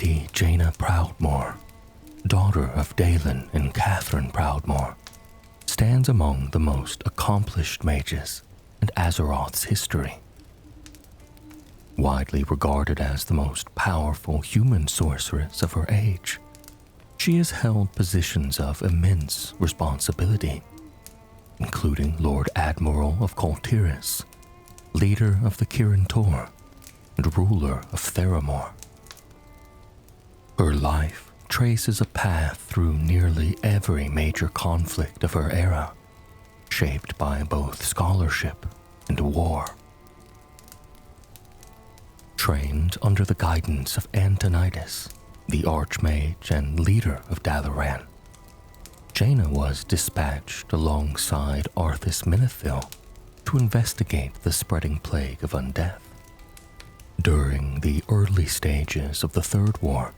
Lady Jaina Proudmoore, daughter of Dalen and Catherine Proudmoore, stands among the most accomplished mages in Azeroth's history. Widely regarded as the most powerful human sorceress of her age, she has held positions of immense responsibility, including Lord Admiral of Kul Tiras, leader of the Kirin Tor, and ruler of Theramore. Her life traces a path through nearly every major conflict of her era, shaped by both scholarship and war. Trained under the guidance of Antonidas, the Archmage and leader of Dalaran, Jaina was dispatched alongside Arthas Menethil to investigate the spreading plague of undeath. During the early stages of the Third War,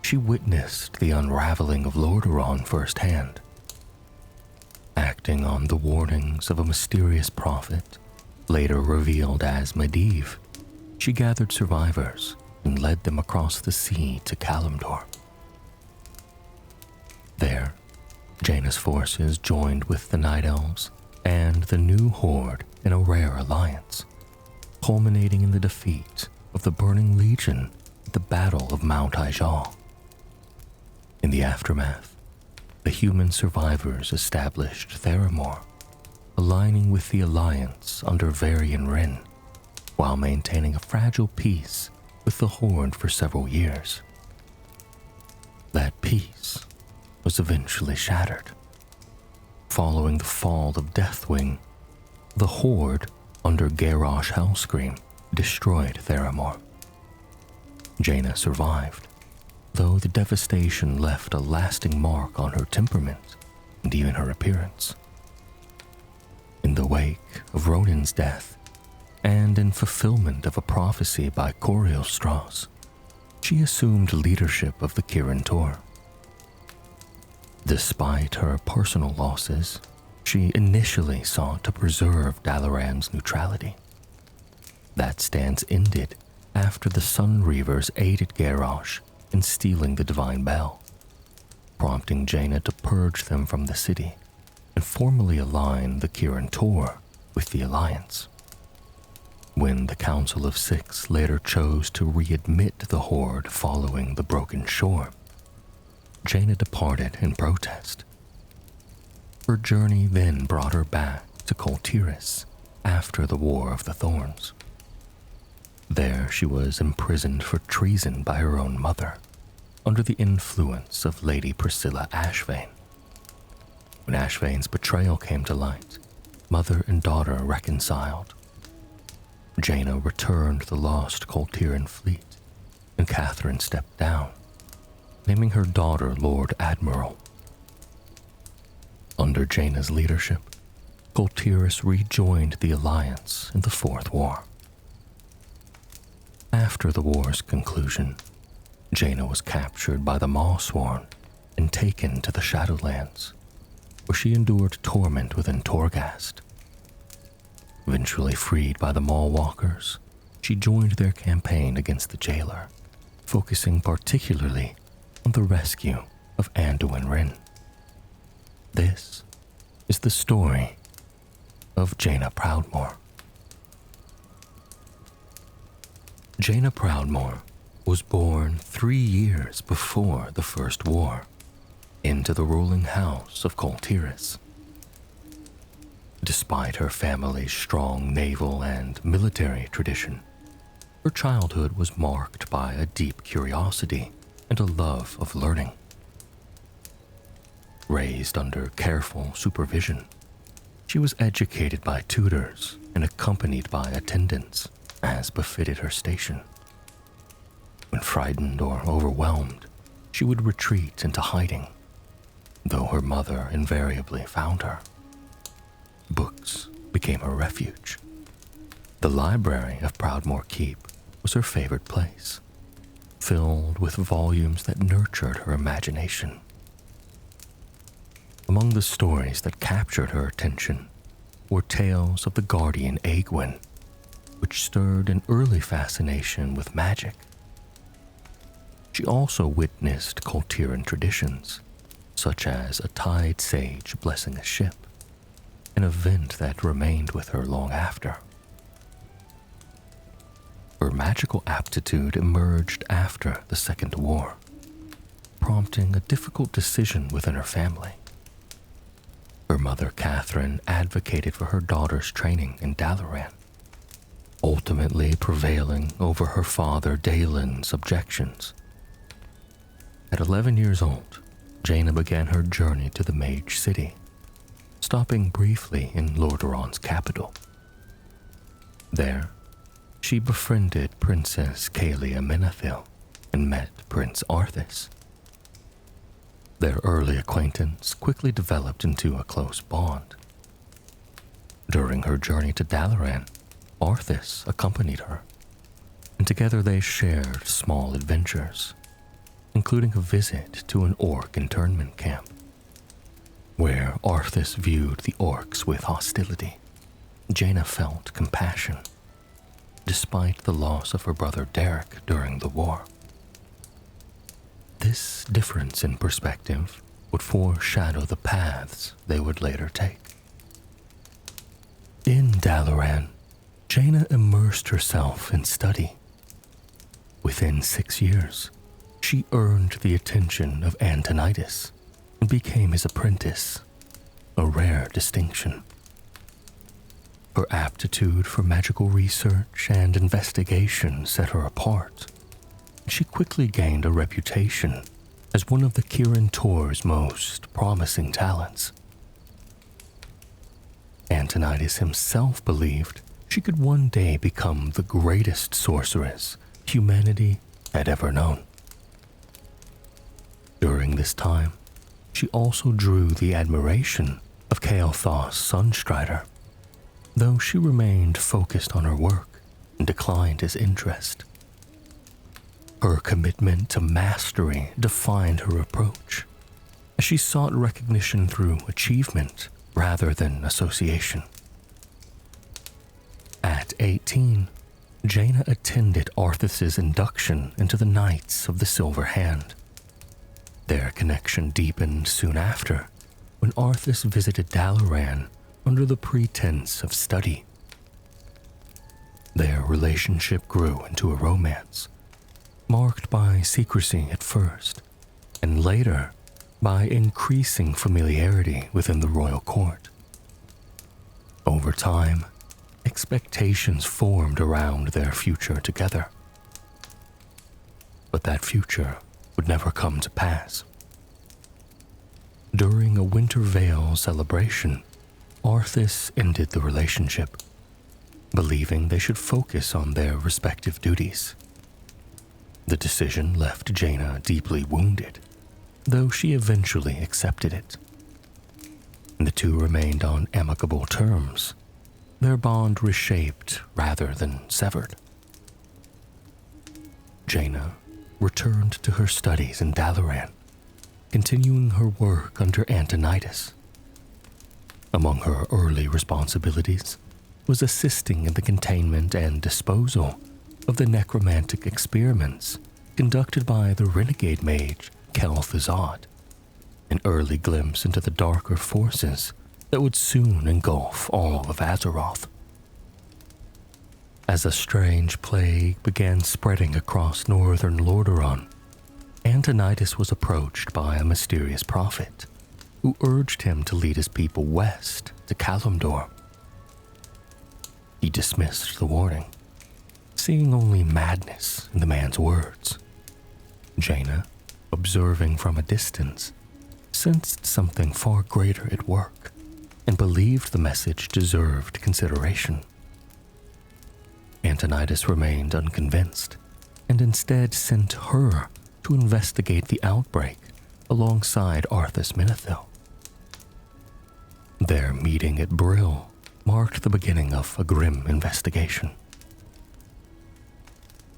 she witnessed the unraveling of Lordaeron firsthand. Acting on the warnings of a mysterious prophet, later revealed as Medivh, she gathered survivors and led them across the sea to Kalimdor. There, Jaina's forces joined with the Night Elves and the New Horde in a rare alliance, culminating in the defeat of the Burning Legion at the Battle of Mount Ijal. In the aftermath, the human survivors established Theramore, aligning with the Alliance under Varian Wrynn, while maintaining a fragile peace with the Horde for several years. That peace was eventually shattered. Following the fall of Deathwing, the Horde, under Garrosh Hellscream, destroyed Theramore. Jaina survived, though the devastation left a lasting mark on her temperament and even her appearance. In the wake of Ronin's death, and in fulfillment of a prophecy by Corielstrass, she assumed leadership of the Kirin Tor. Despite her personal losses, she initially sought to preserve Dalaran's neutrality. That stance ended after the Sun Reavers aided Garrosh in stealing the Divine Bell, prompting Jaina to purge them from the city and formally align the Kirin Tor with the Alliance. When the Council of Six later chose to readmit the Horde following the Broken Shore, Jaina departed in protest. Her journey then brought her back to Kul Tiras after the War of the Thorns. There she was imprisoned for treason by her own mother, under the influence of Lady Priscilla Ashvane. When Ashvane's betrayal came to light, mother and daughter reconciled. Jaina returned the lost Kul Tiran fleet, and Catherine stepped down, naming her daughter Lord Admiral. Under Jaina's leadership, Kul Tiras rejoined the Alliance in the Fourth War. After the war's conclusion, Jaina was captured by the Mawsworn and taken to the Shadowlands, where she endured torment within Torghast. Eventually freed by the Mawwalkers, she joined their campaign against the Jailer, focusing particularly on the rescue of Anduin Wrynn. This is the story of Jaina Proudmoore. Jaina Proudmoore was born 3 years before the First War into the ruling house of Kul Tiras. Despite her family's strong naval and military tradition, her childhood was marked by a deep curiosity and a love of learning. Raised under careful supervision, she was educated by tutors and accompanied by attendants, as befitted her station. When frightened or overwhelmed, she would retreat into hiding, though her mother invariably found her. Books became her refuge. The library of Proudmoore Keep was her favorite place, filled with volumes that nurtured her imagination. Among the stories that captured her attention were tales of the guardian Aegwynn, which stirred an early fascination with magic. She also witnessed Kul Tiran traditions, such as a tide sage blessing a ship, an event that remained with her long after. Her magical aptitude emerged after the Second War, prompting a difficult decision within her family. Her mother, Catherine, advocated for her daughter's training in Dalaran, ultimately prevailing over her father, Dalen's, objections. At 11 years old, Jaina began her journey to the Mage City, stopping briefly in Lordaeron's capital. There, she befriended Princess Kaelia Menethil and met Prince Arthas. Their early acquaintance quickly developed into a close bond. During her journey to Dalaran, Arthas accompanied her, and together they shared small adventures, including a visit to an orc internment camp, where Arthas viewed the orcs with hostility. Jaina felt compassion, despite the loss of her brother Derek during the war. This difference in perspective would foreshadow the paths they would later take. In Dalaran, Jaina immersed herself in study. Within 6 years, she earned the attention of Antonidas and became his apprentice, a rare distinction. Her aptitude for magical research and investigation set her apart. She quickly gained a reputation as one of the Kirin Tor's most promising talents. Antonidas himself believed she could one day become the greatest sorceress humanity had ever known. During this time, she also drew the admiration of Kael'thas Sunstrider, though she remained focused on her work and declined his interest. Her commitment to mastery defined her approach, as she sought recognition through achievement rather than association. At 18, Jaina attended Arthas's induction into the Knights of the Silver Hand. Their connection deepened soon after, when Arthas visited Dalaran under the pretense of study. Their relationship grew into a romance, marked by secrecy at first, and later by increasing familiarity within the royal court. Over time, expectations formed around their future together. But that future would never come to pass. During a Winter Veil celebration, Arthas ended the relationship, believing they should focus on their respective duties. The decision left Jaina deeply wounded, though she eventually accepted it. The two remained on amicable terms, their bond reshaped rather than severed. Jaina returned to her studies in Dalaran, continuing her work under Antonidas. Among her early responsibilities was assisting in the containment and disposal of the necromantic experiments conducted by the renegade mage Kel'Thuzad, an early glimpse into the darker forces that would soon engulf all of Azeroth. As a strange plague began spreading across northern Lordaeron, Antonidas was approached by a mysterious prophet who urged him to lead his people west to Kalimdor. He dismissed the warning, seeing only madness in the man's words. Jaina, observing from a distance, sensed something far greater at work and believed the message deserved consideration. Antonidas remained unconvinced and instead sent her to investigate the outbreak alongside Arthas Menethil. Their meeting at Brill marked the beginning of a grim investigation.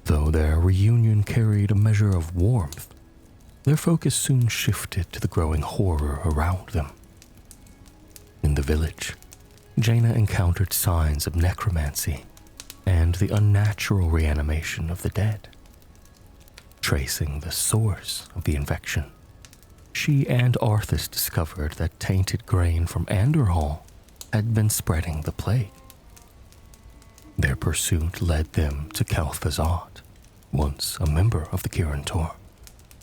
Though their reunion carried a measure of warmth, their focus soon shifted to the growing horror around them. In the village, Jaina encountered signs of necromancy and the unnatural reanimation of the dead. Tracing the source of the infection, she and Arthas discovered that tainted grain from Anderhall had been spreading the plague. Their pursuit led them to Kel'Thuzad, once a member of the Kirin Tor,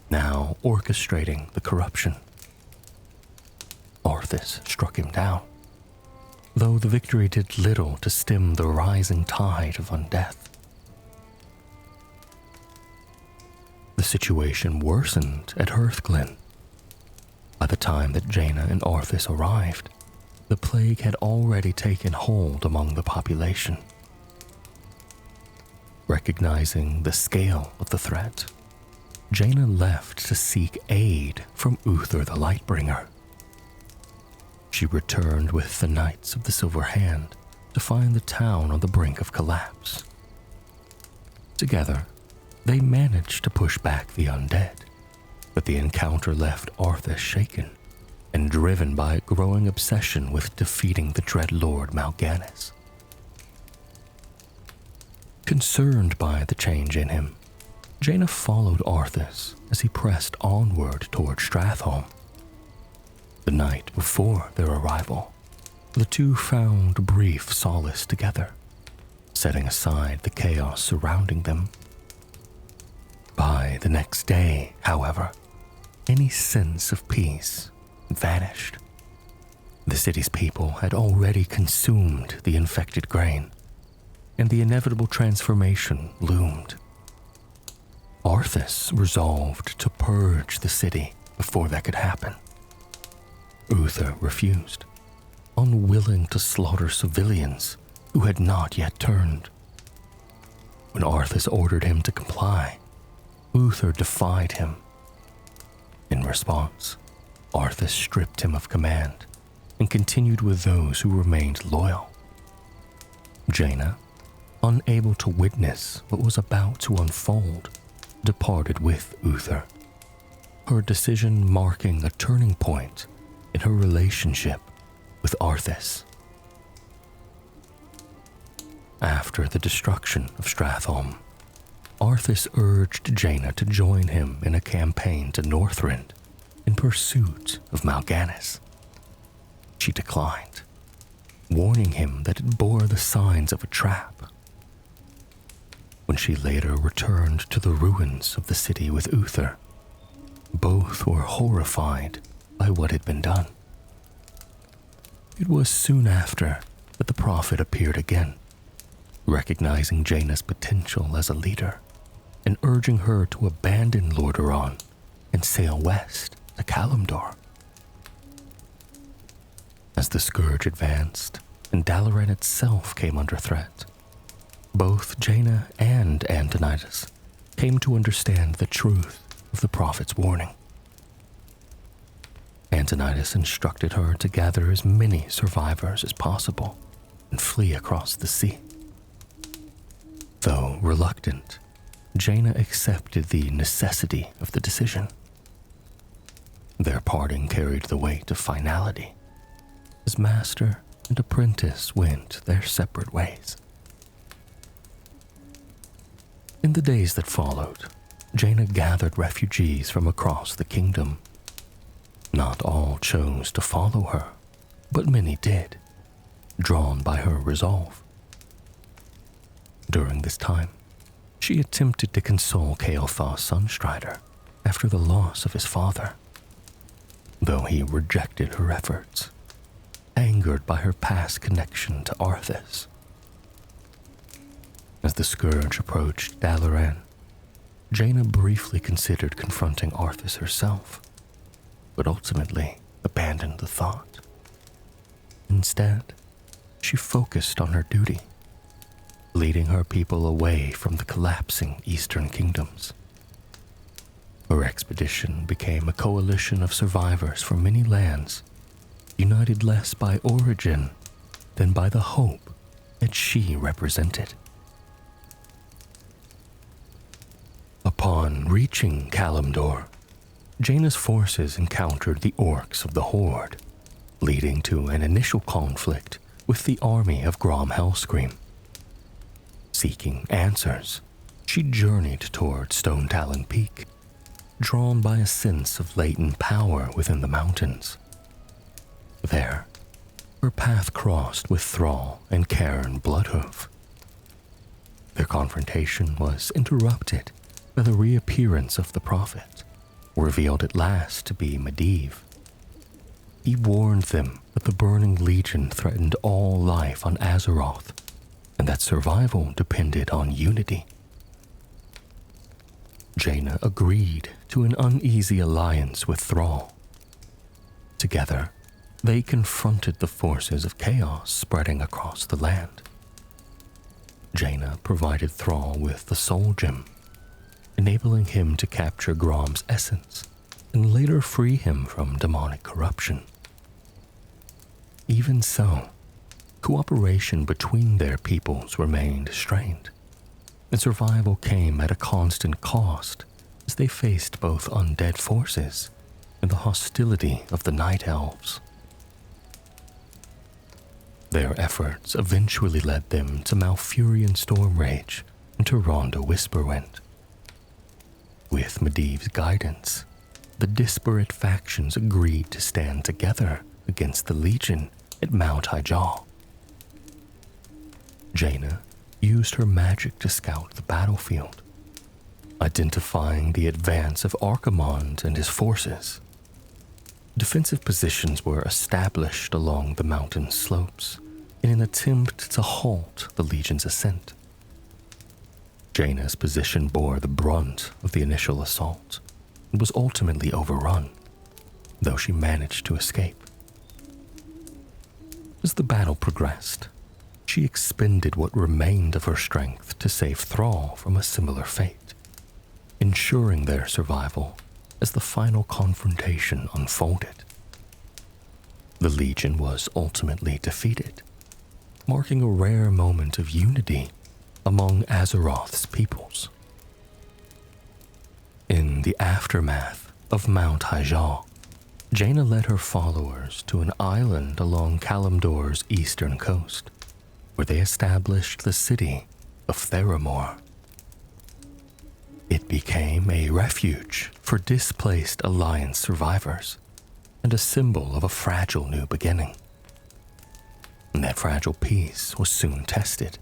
now orchestrating the corruption. Arthas struck him down, though the victory did little to stem the rising tide of undeath. The situation worsened at Hearthglen. By the time that Jaina and Arthas arrived, the plague had already taken hold among the population. Recognizing the scale of the threat, Jaina left to seek aid from Uther the Lightbringer. She returned with the Knights of the Silver Hand to find the town on the brink of collapse. Together, they managed to push back the undead, but the encounter left Arthas shaken and driven by a growing obsession with defeating the dread Lord Mal'Ganis. Concerned by the change in him, Jaina followed Arthas as he pressed onward toward Stratholme. The night before their arrival, the two found brief solace together, setting aside the chaos surrounding them. By the next day, however, any sense of peace vanished. The city's people had already consumed the infected grain, and the inevitable transformation loomed. Arthas resolved to purge the city before that could happen. Uther refused, unwilling to slaughter civilians who had not yet turned. When Arthas ordered him to comply, Uther defied him. In response, Arthas stripped him of command and continued with those who remained loyal. Jaina, unable to witness what was about to unfold, departed with Uther, her decision marking a turning point in her relationship with Arthas. After the destruction of Stratholme, Arthas urged Jaina to join him in a campaign to Northrend in pursuit of Mal'Ganis. She declined, warning him that it bore the signs of a trap. When she later returned to the ruins of the city with Uther, both were horrified by what had been done. It was soon after that the prophet appeared again, recognizing Jaina's potential as a leader and urging her to abandon Lordaeron and sail west to Kalimdor. As the scourge advanced and Dalaran itself came under threat, both Jaina and Antonidas came to understand the truth of the prophet's warning. Antonidas instructed her to gather as many survivors as possible and flee across the sea. Though reluctant, Jaina accepted the necessity of the decision. Their parting carried the weight of finality, as master and apprentice went their separate ways. In the days that followed, Jaina gathered refugees from across the kingdom. Not all chose to follow her, but many did, drawn by her resolve. During this time, she attempted to console Kael'thas Sunstrider after the loss of his father, though he rejected her efforts, angered by her past connection to Arthas. As the scourge approached Dalaran, Jaina briefly considered confronting Arthas herself, but ultimately abandoned the thought. Instead, she focused on her duty, leading her people away from the collapsing eastern kingdoms. Her expedition became a coalition of survivors from many lands, united less by origin than by the hope that she represented. Upon reaching Kalimdor, Jaina's forces encountered the orcs of the Horde, leading to an initial conflict with the army of Grom Hellscream. Seeking answers, she journeyed toward Stone Talon Peak, drawn by a sense of latent power within the mountains. There, her path crossed with Thrall and Cairn Bloodhoof. Their confrontation was interrupted by the reappearance of the Prophet, revealed at last to be Medivh. He warned them that the Burning Legion threatened all life on Azeroth, and that survival depended on unity. Jaina agreed to an uneasy alliance with Thrall. Together, they confronted the forces of chaos spreading across the land. Jaina provided Thrall with the Soul Gem, enabling him to capture Grom's essence and later free him from demonic corruption. Even so, cooperation between their peoples remained strained, and survival came at a constant cost as they faced both undead forces and the hostility of the Night Elves. Their efforts eventually led them to Malfurion Stormrage and to Ronda Whisperwind. With Medivh's guidance, the disparate factions agreed to stand together against the Legion at Mount Hyjal. Jaina used her magic to scout the battlefield, identifying the advance of Archimonde and his forces. Defensive positions were established along the mountain slopes in an attempt to halt the Legion's ascent. Jaina's position bore the brunt of the initial assault and was ultimately overrun, though she managed to escape. As the battle progressed, she expended what remained of her strength to save Thrall from a similar fate, ensuring their survival as the final confrontation unfolded. The Legion was ultimately defeated, marking a rare moment of unity among Azeroth's peoples. In the aftermath of Mount Hyjal, Jaina led her followers to an island along Kalimdor's eastern coast, where they established the city of Theramore. It became a refuge for displaced Alliance survivors and a symbol of a fragile new beginning. And that fragile peace was soon tested.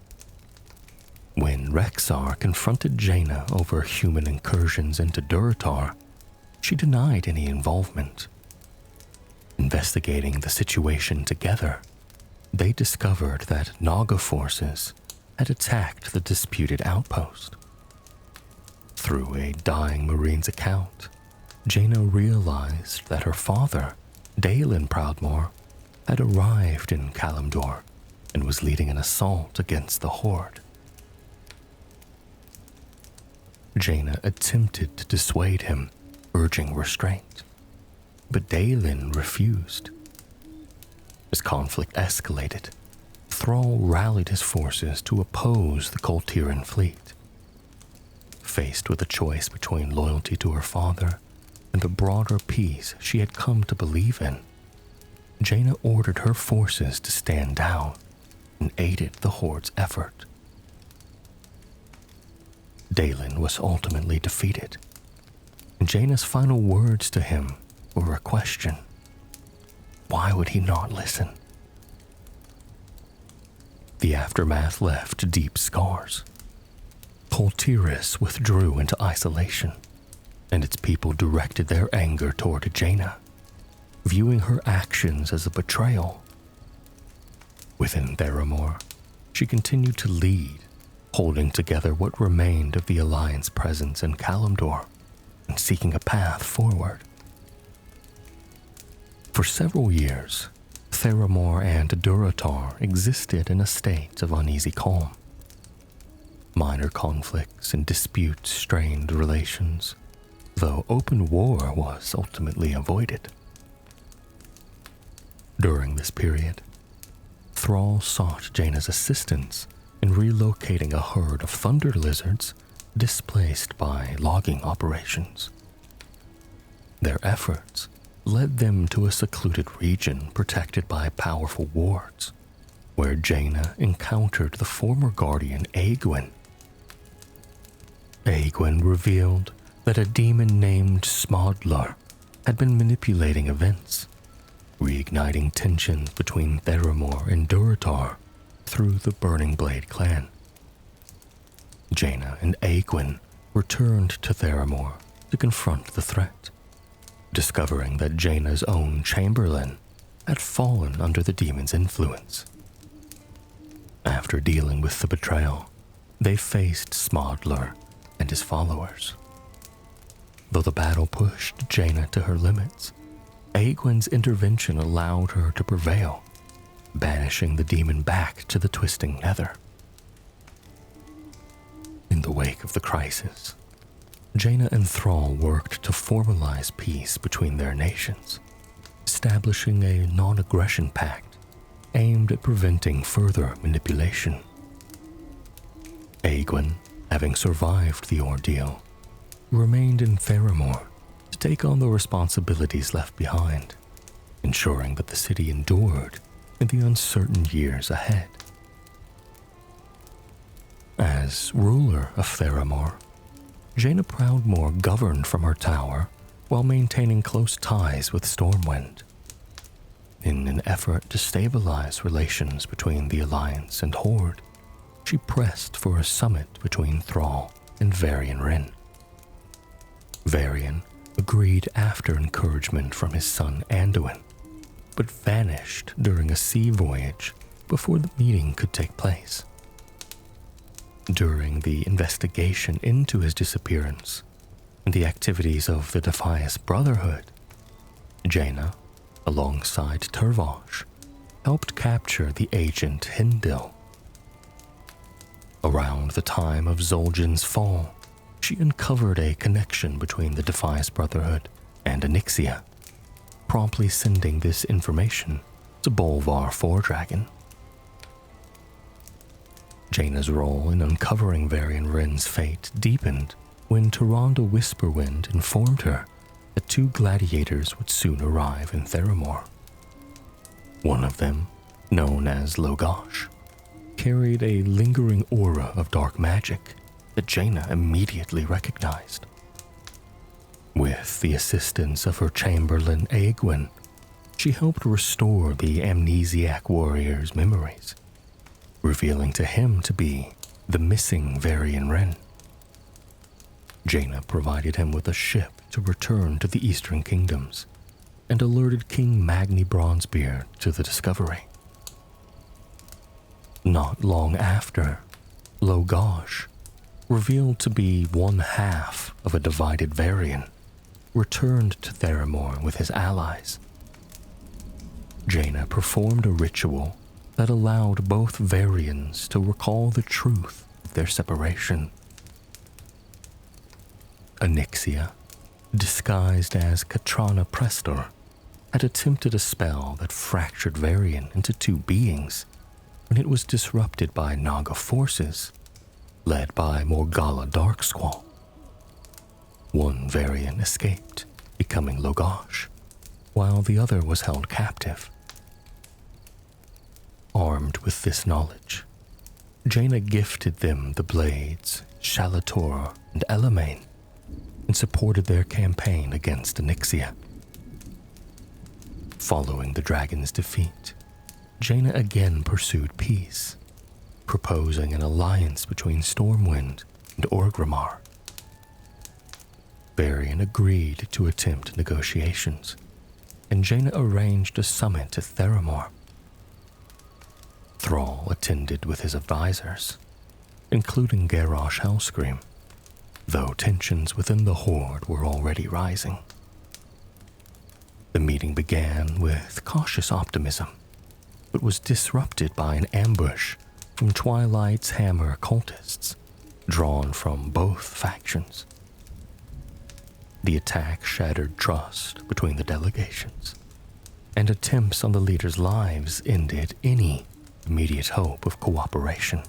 When Rexxar confronted Jaina over human incursions into Durotar, she denied any involvement. Investigating the situation together, they discovered that Naga forces had attacked the disputed outpost. Through a dying Marine's account, Jaina realized that her father, Jaina Proudmoore, had arrived in Kalimdor and was leading an assault against the Horde. Jaina attempted to dissuade him, urging restraint, but Daelin refused. As conflict escalated, Thrall rallied his forces to oppose the Kul Tiras fleet. Faced with a choice between loyalty to her father and the broader peace she had come to believe in, Jaina ordered her forces to stand down and aided the Horde's effort. Daelin was ultimately defeated, and Jaina's final words to him were a question. Why would he not listen? The aftermath left deep scars. Kul Tiras withdrew into isolation, and its people directed their anger toward Jaina, viewing her actions as a betrayal. Within Theramore, she continued to lead, holding together what remained of the Alliance presence in Kalimdor and seeking a path forward. For several years, Theramore and Durotar existed in a state of uneasy calm. Minor conflicts and disputes strained relations, though open war was ultimately avoided. During this period, Thrall sought Jaina's assistance in relocating a herd of thunder lizards displaced by logging operations. Their efforts led them to a secluded region protected by powerful wards, where Jaina encountered the former guardian Aegwynn. Aegwyn revealed that a demon named Smodler had been manipulating events, reigniting tensions between Theramore and Durotar through the Burning Blade clan. Jaina and Aegwyn returned to Theramore to confront the threat, discovering that Jaina's own chamberlain had fallen under the demon's influence. After dealing with the betrayal, they faced Smodler and his followers. Though the battle pushed Jaina to her limits, Aegwyn's intervention allowed her to prevail, banishing the demon back to the twisting nether. In the wake of the crisis, Jaina and Thrall worked to formalize peace between their nations, establishing a non-aggression pact aimed at preventing further manipulation. Aegwyn, having survived the ordeal, remained in Theramore to take on the responsibilities left behind, ensuring that the city endured in the uncertain years ahead. As ruler of Theramore, Jaina Proudmoore governed from her tower while maintaining close ties with Stormwind. In an effort to stabilize relations between the Alliance and Horde, she pressed for a summit between Thrall and Varian Wrynn. Varian agreed after encouragement from his son Anduin, but vanished during a sea voyage before the meeting could take place. During the investigation into his disappearance and the activities of the Defias Brotherhood, Jaina, alongside Turvosh, helped capture the agent Hindil. Around the time of Zul'jin's fall, she uncovered a connection between the Defias Brotherhood and Onyxia, promptly sending this information to Bolvar Fordragon. Jaina's role in uncovering Varian Wrynn's fate deepened when Tyrande Whisperwind informed her that two gladiators would soon arrive in Theramore. One of them, known as Logosh, carried a lingering aura of dark magic that Jaina immediately recognized. With the assistance of her chamberlain Aegwyn, she helped restore the amnesiac warrior's memories, revealing to him to be the missing Varian Wrynn. Jaina provided him with a ship to return to the Eastern Kingdoms and alerted King Magni Bronzebeard to the discovery. Not long after, Logosh, revealed to be one half of a divided Varian, returned to Theramore with his allies. Jaina performed a ritual that allowed both Varians to recall the truth of their separation. Onyxia, disguised as Katrana Prestor, had attempted a spell that fractured Varian into two beings when it was disrupted by Naga forces, led by Morgalla Darksquall. One Varian escaped, becoming Logosh, while the other was held captive. Armed with this knowledge, Jaina gifted them the blades Shalator and Elamain and supported their campaign against Onyxia. Following the dragon's defeat, Jaina again pursued peace, proposing an alliance between Stormwind and Orgrimmar. Varian agreed to attempt negotiations, and Jaina arranged a summit at Theramore. Thrall attended with his advisors, including Garrosh Hellscream, though tensions within the Horde were already rising. The meeting began with cautious optimism, but was disrupted by an ambush from Twilight's Hammer cultists, drawn from both factions. The attack shattered trust between the delegations, and attempts on the leaders' lives ended any immediate hope of cooperation.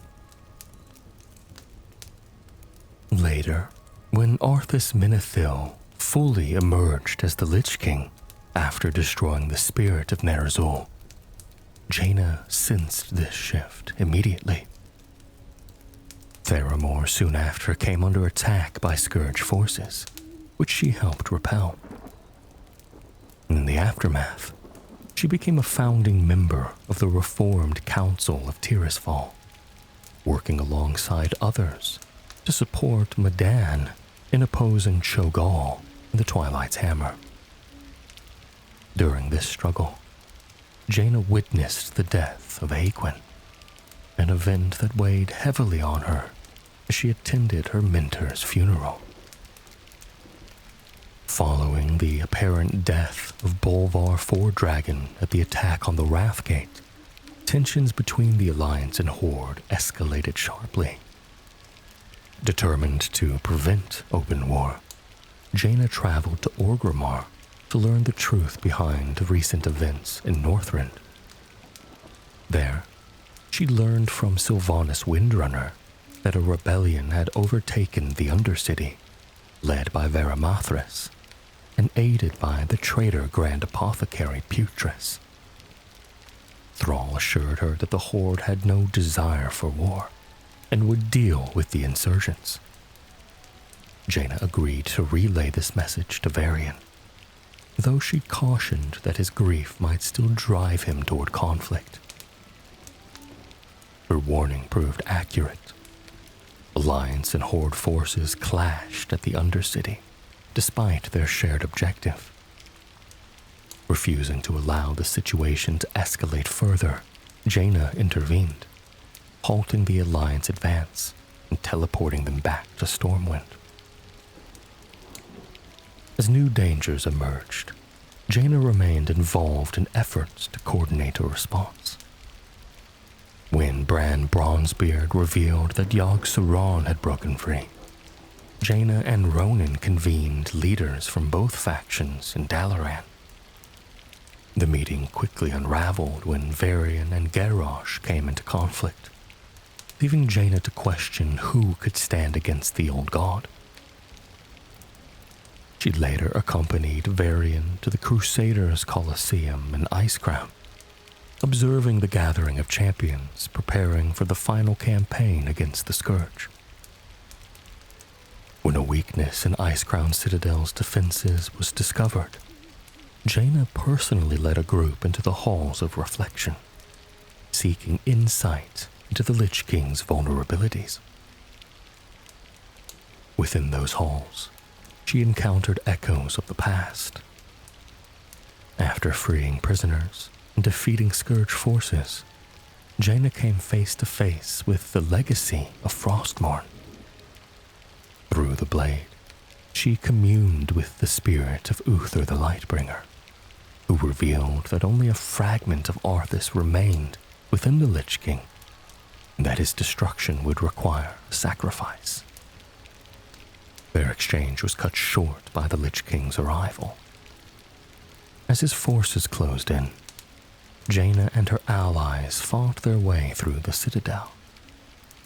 Later, when Arthas Menethil fully emerged as the Lich King after destroying the spirit of Ner'zhul, Jaina sensed this shift immediately. Theramore soon after came under attack by Scourge forces, which she helped repel. In the aftermath, she became a founding member of the reformed Council of Tirisfal, working alongside others to support Madan in opposing Cho'Gall and the Twilight's Hammer. During this struggle, Jaina witnessed the death of Aegwynn, an event that weighed heavily on her as she attended her mentor's funeral. Following the apparent death of Bolvar Foredragon at the attack on the Wrathgate, tensions between the Alliance and Horde escalated sharply. Determined to prevent open war, Jaina traveled to Orgrimmar to learn the truth behind the recent events in Northrend. There, she learned from Sylvanas Windrunner that a rebellion had overtaken the Undercity, led by Varimathras, and aided by the traitor Grand Apothecary Putris. Thrall assured her that the Horde had no desire for war and would deal with the insurgents. Jaina agreed to relay this message to Varian, though she cautioned that his grief might still drive him toward conflict. Her warning proved accurate. Alliance and Horde forces clashed at the Undercity, despite their shared objective. Refusing to allow the situation to escalate further, Jaina intervened, halting the Alliance advance and teleporting them back to Stormwind. As new dangers emerged, Jaina remained involved in efforts to coordinate a response. When Bran Bronzebeard revealed that Yogg-Saron had broken free, Jaina and Ronan convened leaders from both factions in Dalaran. The meeting quickly unraveled when Varian and Garrosh came into conflict, leaving Jaina to question who could stand against the old god. She later accompanied Varian to the Crusaders' Colosseum in Icecrown, observing the gathering of champions preparing for the final campaign against the Scourge. When a weakness in Icecrown Citadel's defenses was discovered, Jaina personally led a group into the halls of reflection, seeking insight into the Lich King's vulnerabilities. Within those halls, she encountered echoes of the past. After freeing prisoners and defeating Scourge forces, Jaina came face to face with the legacy of Frostmourne. Through the blade, she communed with the spirit of Uther the Lightbringer, who revealed that only a fragment of Arthas remained within the Lich King, and that his destruction would require a sacrifice. Their exchange was cut short by the Lich King's arrival. As his forces closed in, Jaina and her allies fought their way through the Citadel,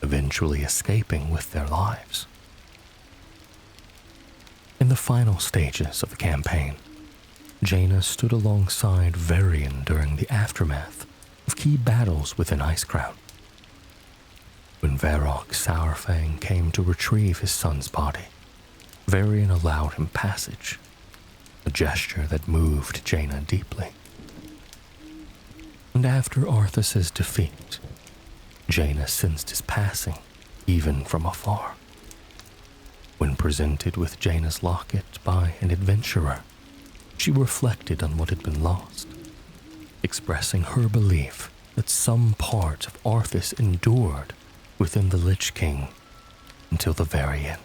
eventually escaping with their lives. In the final stages of the campaign, Jaina stood alongside Varian during the aftermath of key battles within Icecrown. When Varrock Sourfang came to retrieve his son's body, Varian allowed him passage, a gesture that moved Jaina deeply. And after Arthas's defeat, Jaina sensed his passing, even from afar. When presented with Jaina's locket by an adventurer, she reflected on what had been lost, expressing her belief that some part of Arthas endured within the Lich King until the very end.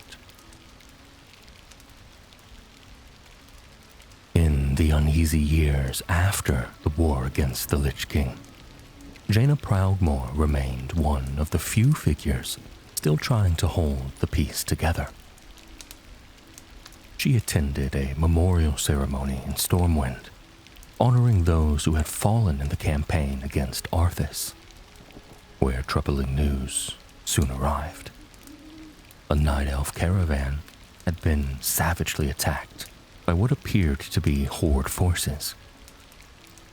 In the uneasy years after the war against the Lich King, Jaina Proudmoore remained one of the few figures still trying to hold the peace together. She attended a memorial ceremony in Stormwind, honoring those who had fallen in the campaign against Arthas, where troubling news soon arrived. A night elf caravan had been savagely attacked by what appeared to be Horde forces,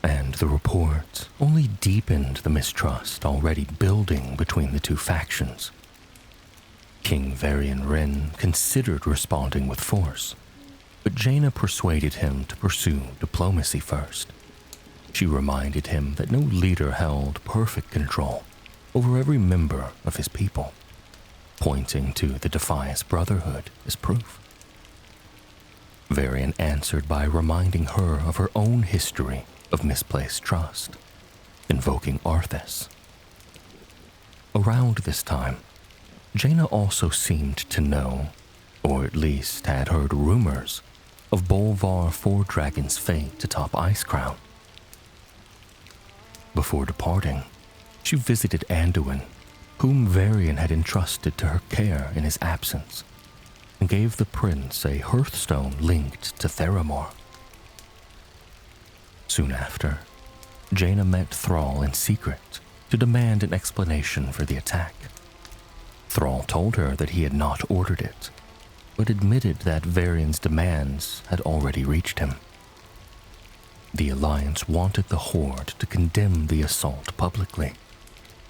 and the report only deepened the mistrust already building between the two factions. King Varian Wren considered responding with force, but Jaina persuaded him to pursue diplomacy first. She reminded him that no leader held perfect control over every member of his people, pointing to the Defias Brotherhood as proof. Varian answered by reminding her of her own history of misplaced trust, invoking Arthas. Around this time, Jaina also seemed to know, or at least had heard rumors, of Bolvar Four-Dragon's fate atop Icecrown. Before departing, she visited Anduin, whom Varian had entrusted to her care in his absence, and gave the prince a hearthstone linked to Theramore. Soon after, Jaina met Thrall in secret to demand an explanation for the attack. Thrall told her that he had not ordered it, but admitted that Varian's demands had already reached him. The Alliance wanted the Horde to condemn the assault publicly,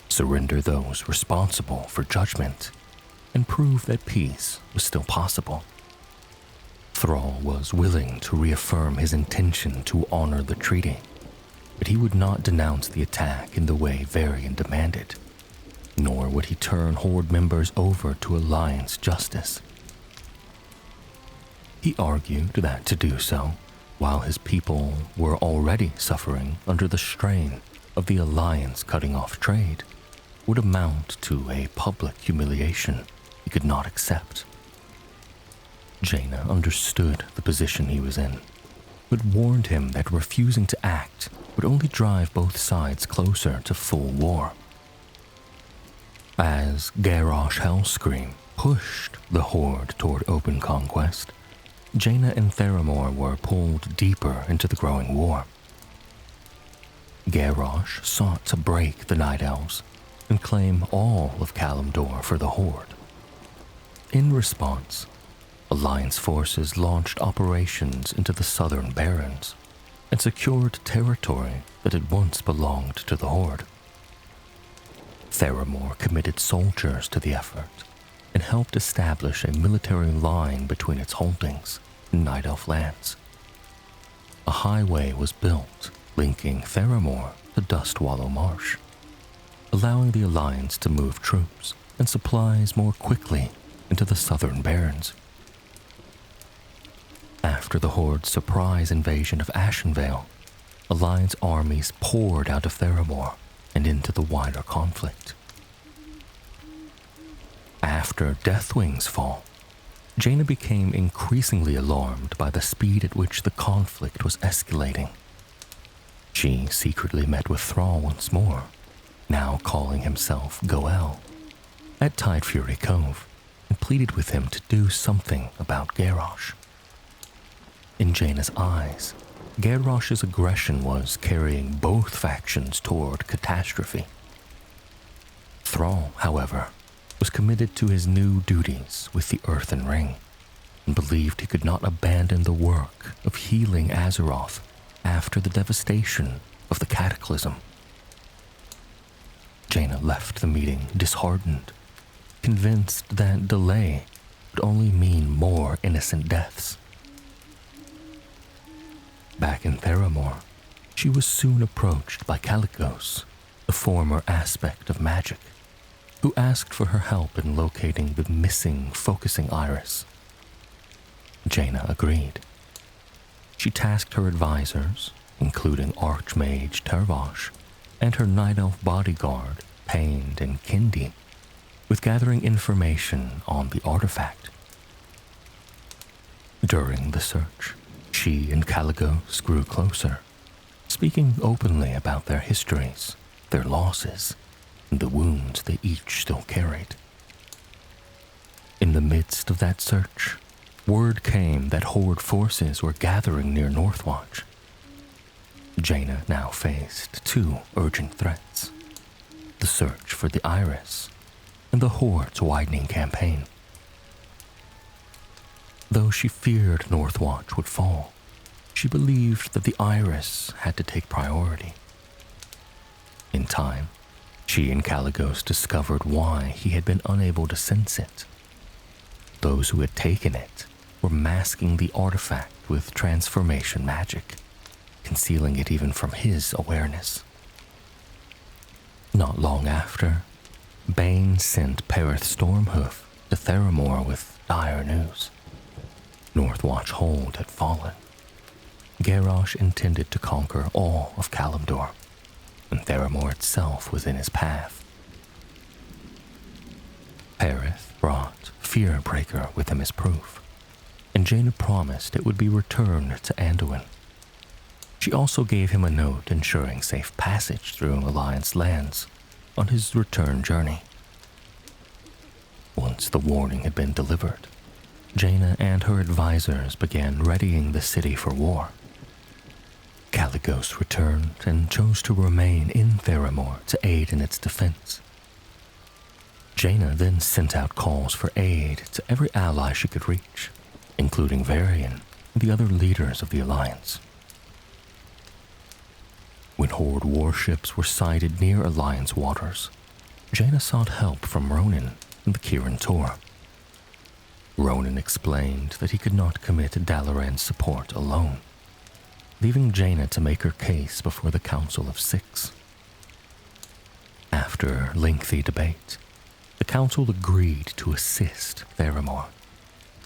surrender those responsible for Judgement, and prove that peace was still possible. Thrall was willing to reaffirm his intention to honor the treaty, but he would not denounce the attack in the way Varian demanded, nor would he turn Horde members over to Alliance justice. He argued that to do so, while his people were already suffering under the strain of the Alliance cutting off trade, would amount to a public humiliation he could not accept. Jaina understood the position he was in, but warned him that refusing to act would only drive both sides closer to full war. As Garrosh Hellscream pushed the Horde toward open conquest, Jaina and Theramore were pulled deeper into the growing war. Garrosh sought to break the Night Elves and claim all of Kalimdor for the Horde. In response, Alliance forces launched operations into the southern Barrens and secured territory that had once belonged to the Horde. Theramore committed soldiers to the effort and helped establish a military line between its holdings in Night Elf lands. A highway was built linking Theramore to Dustwallow Marsh, allowing the Alliance to move troops and supplies more quickly into the southern Barrens. After the Horde's surprise invasion of Ashenvale, Alliance armies poured out of Theramore and into the wider conflict. After Deathwing's fall, Jaina became increasingly alarmed by the speed at which the conflict was escalating. She secretly met with Thrall once more, now calling himself Goel, at Tidefury Cove, and pleaded with him to do something about Garrosh. In Jaina's eyes, Garrosh's aggression was carrying both factions toward catastrophe. Thrall, however, was committed to his new duties with the Earthen Ring, and believed he could not abandon the work of healing Azeroth after the devastation of the Cataclysm. Jaina left the meeting disheartened, convinced that delay would only mean more innocent deaths. Back in Theramore, she was soon approached by Calicos, the former aspect of magic, who asked for her help in locating the missing focusing iris. Jaina agreed. She tasked her advisors, including Archmage Tervash and her Night Elf bodyguard, Pained and Kindi, with gathering information on the artifact. During the search, she and Calicos grew closer, speaking openly about their histories, their losses, and the wounds they each still carried. In the midst of that search, word came that Horde forces were gathering near Northwatch. Jaina now faced two urgent threats: the search for the Iris and the Horde's widening campaign. Though she feared Northwatch would fall, she believed that the Iris had to take priority. In time, she and Calicos discovered why he had been unable to sense it Those who had taken it were masking the artifact with transformation magic, concealing it even from his awareness. Not long after, Bane sent Perith Stormhoof to Theramore with dire news. Northwatch Hold had fallen. Garrosh intended to conquer all of Kalimdor, and Theramore itself was in his path. Perith brought Fearbreaker with him as proof, and Jaina promised it would be returned to Anduin. She also gave him a note ensuring safe passage through Alliance lands on his return journey. Once the warning had been delivered, Jaina and her advisors began readying the city for war. Caligos returned and chose to remain in Theramore to aid in its defense. Jaina then sent out calls for aid to every ally she could reach, including Varian and the other leaders of the Alliance. When Horde warships were sighted near Alliance waters, Jaina sought help from Ronan and the Kirin Tor. Ronan explained that he could not commit Dalaran's support alone, leaving Jaina to make her case before the Council of Six. After lengthy debate, the Council agreed to assist Theramore,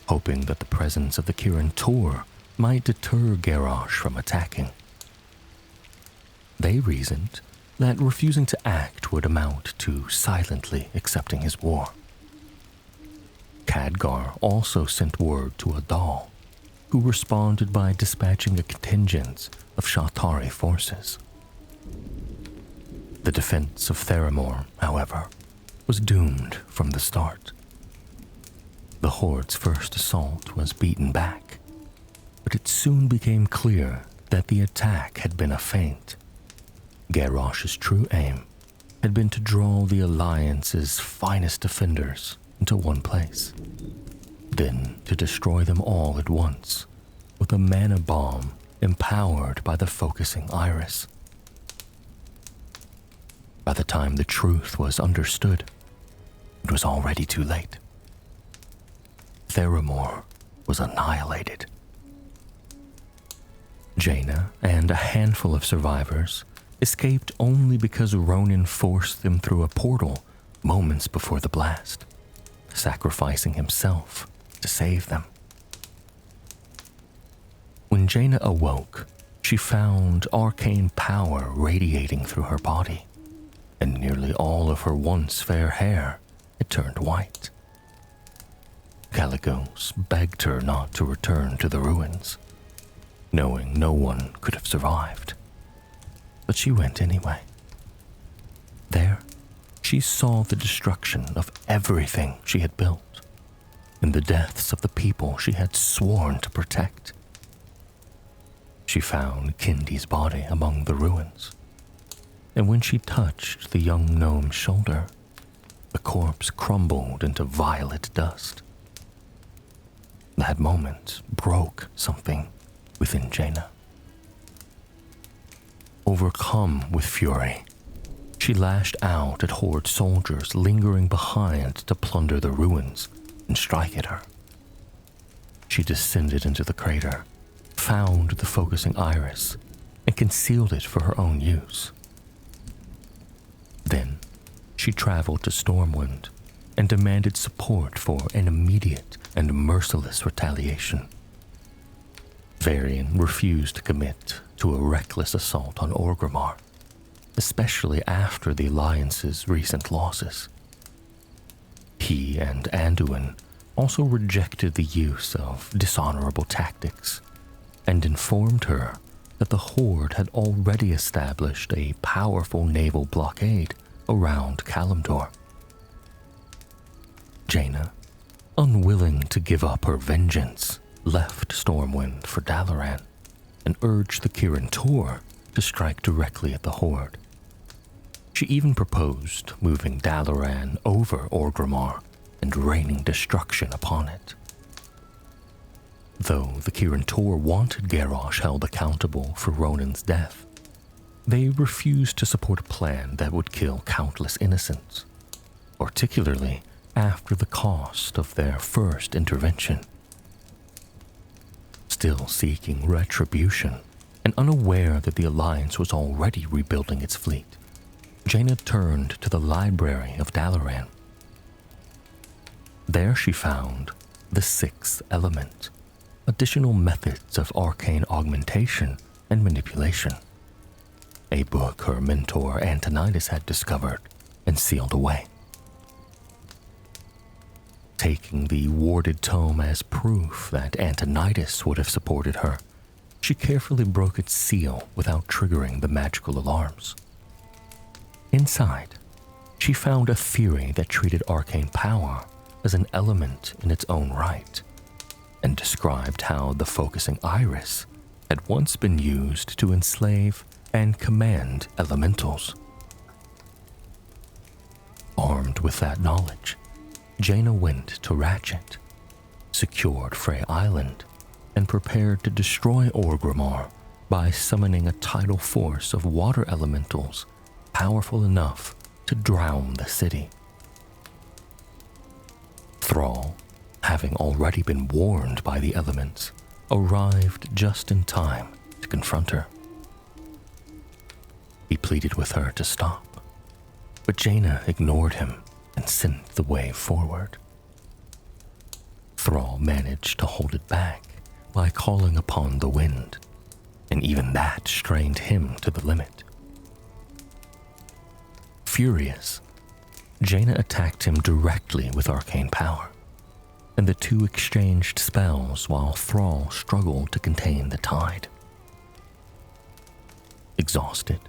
hoping that the presence of the Kirin Tor might deter Garrosh from attacking. They reasoned that refusing to act would amount to silently accepting his war. Khadgar also sent word to Adal, who responded by dispatching a contingent of Shatari forces. The defense of Theramore, however, was doomed from the start. The Horde's first assault was beaten back, but it soon became clear that the attack had been a feint. Garrosh's true aim had been to draw the Alliance's finest defenders into one place, then to destroy them all at once with a mana bomb empowered by the focusing iris. By the time the truth was understood, it was already too late. Theramore was annihilated. Jaina and a handful of survivors escaped only because Ronan forced them through a portal moments before the blast, sacrificing himself to save them. When Jaina awoke, she found arcane power radiating through her body, and nearly all of her once fair hair had turned white. Caligos begged her not to return to the ruins, knowing no one could have survived. But she went anyway. There, she saw the destruction of everything she had built, and the deaths of the people she had sworn to protect. She found Kindi's body among the ruins, and when she touched the young gnome's shoulder, the corpse crumbled into violet dust. That moment broke something within Jaina. Overcome with fury, she lashed out at Horde soldiers lingering behind to plunder the ruins and strike at her. She descended into the crater, found the focusing iris, and concealed it for her own use. Then, she traveled to Stormwind and demanded support for an immediate and merciless retaliation. Varian refused to commit to a reckless assault on Orgrimmar, especially after the Alliance's recent losses. He and Anduin also rejected the use of dishonorable tactics and informed her that the Horde had already established a powerful naval blockade around Kalimdor. Jaina, unwilling to give up her vengeance, left Stormwind for Dalaran and urged the Kirin Tor to strike directly at the Horde. She even proposed moving Dalaran over Orgrimmar and raining destruction upon it. Though the Kirin Tor wanted Garrosh held accountable for Ronan's death, they refused to support a plan that would kill countless innocents, particularly after the cost of their first intervention. Still seeking retribution and unaware that the Alliance was already rebuilding its fleet, Jaina turned to the library of Dalaran. There she found the Sixth Element, additional methods of arcane augmentation and manipulation, a book her mentor Antonidas had discovered and sealed away. Taking the warded tome as proof that Antonidas would have supported her, she carefully broke its seal without triggering the magical alarms. Inside, she found a theory that treated arcane power as an element in its own right, and described how the focusing iris had once been used to enslave and command elementals. Armed with that knowledge, Jaina went to Ratchet, secured Frey Island, and prepared to destroy Orgrimmar by summoning a tidal force of water elementals powerful enough to drown the city. Thrall, having already been warned by the elements, arrived just in time to confront her. He pleaded with her to stop, but Jaina ignored him and sent the wave forward. Thrall managed to hold it back by calling upon the wind, and even that strained him to the limit. Furious, Jaina attacked him directly with arcane power, and the two exchanged spells while Thrall struggled to contain the tide. Exhausted,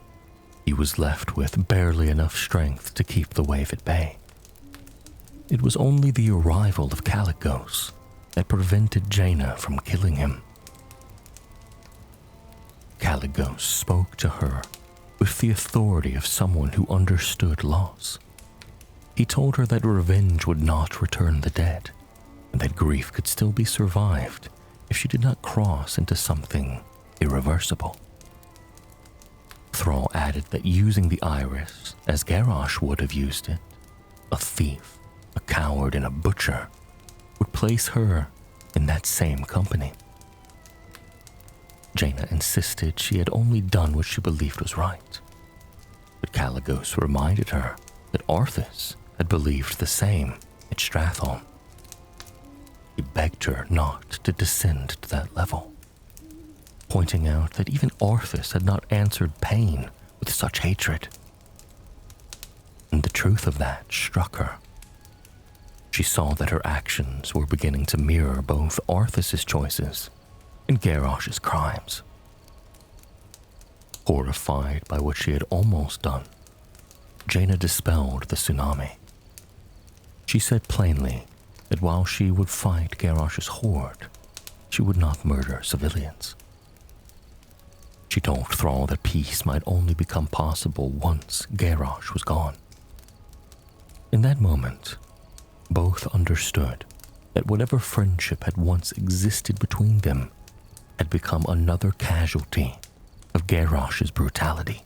he was left with barely enough strength to keep the wave at bay. It was only the arrival of Caligos that prevented Jaina from killing him. Caligos spoke to her with the authority of someone who understood loss. He told her that revenge would not return the dead, and that grief could still be survived if she did not cross into something irreversible. Thrall added that using the iris, as Garrosh would have used it, a thief, a coward, and a butcher, would place her in that same company. Jaina insisted she had only done what she believed was right, but Caligos reminded her that Arthas had believed the same at Stratholme. He begged her not to descend to that level, pointing out that even Arthas had not answered pain with such hatred. And the truth of that struck her. She saw that her actions were beginning to mirror both Arthas's choices and Garrosh's crimes. Horrified by what she had almost done, Jaina dispelled the tsunami. She said plainly that while she would fight Garrosh's horde, she would not murder civilians. She told Thrall that peace might only become possible once Garrosh was gone. In that moment, both understood that whatever friendship had once existed between them had become another casualty of Garrosh's brutality.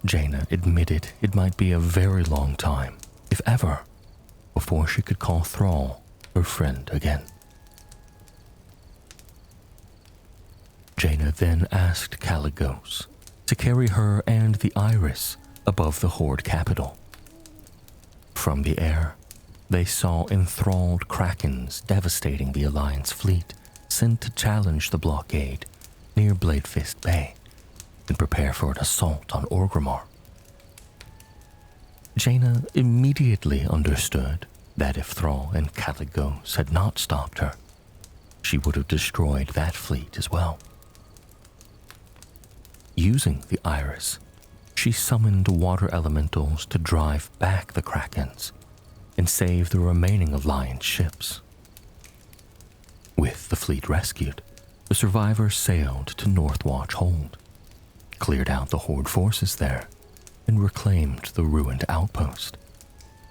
Jaina admitted it might be a very long time, if ever, before she could call Thrall her friend again. Jaina then asked Caligos to carry her and the iris above the Horde capital. From the air, they saw enthralled krakens devastating the Alliance fleet sent to challenge the blockade near Bladefist Bay and prepare for an assault on Orgrimmar. Jaina immediately understood that if Thrall and Caligos had not stopped her, she would have destroyed that fleet as well. Using the iris, she summoned water elementals to drive back the krakens and save the remaining Alliance ships. With the fleet rescued, the survivors sailed to Northwatch Hold, cleared out the Horde forces there, and reclaimed the ruined outpost,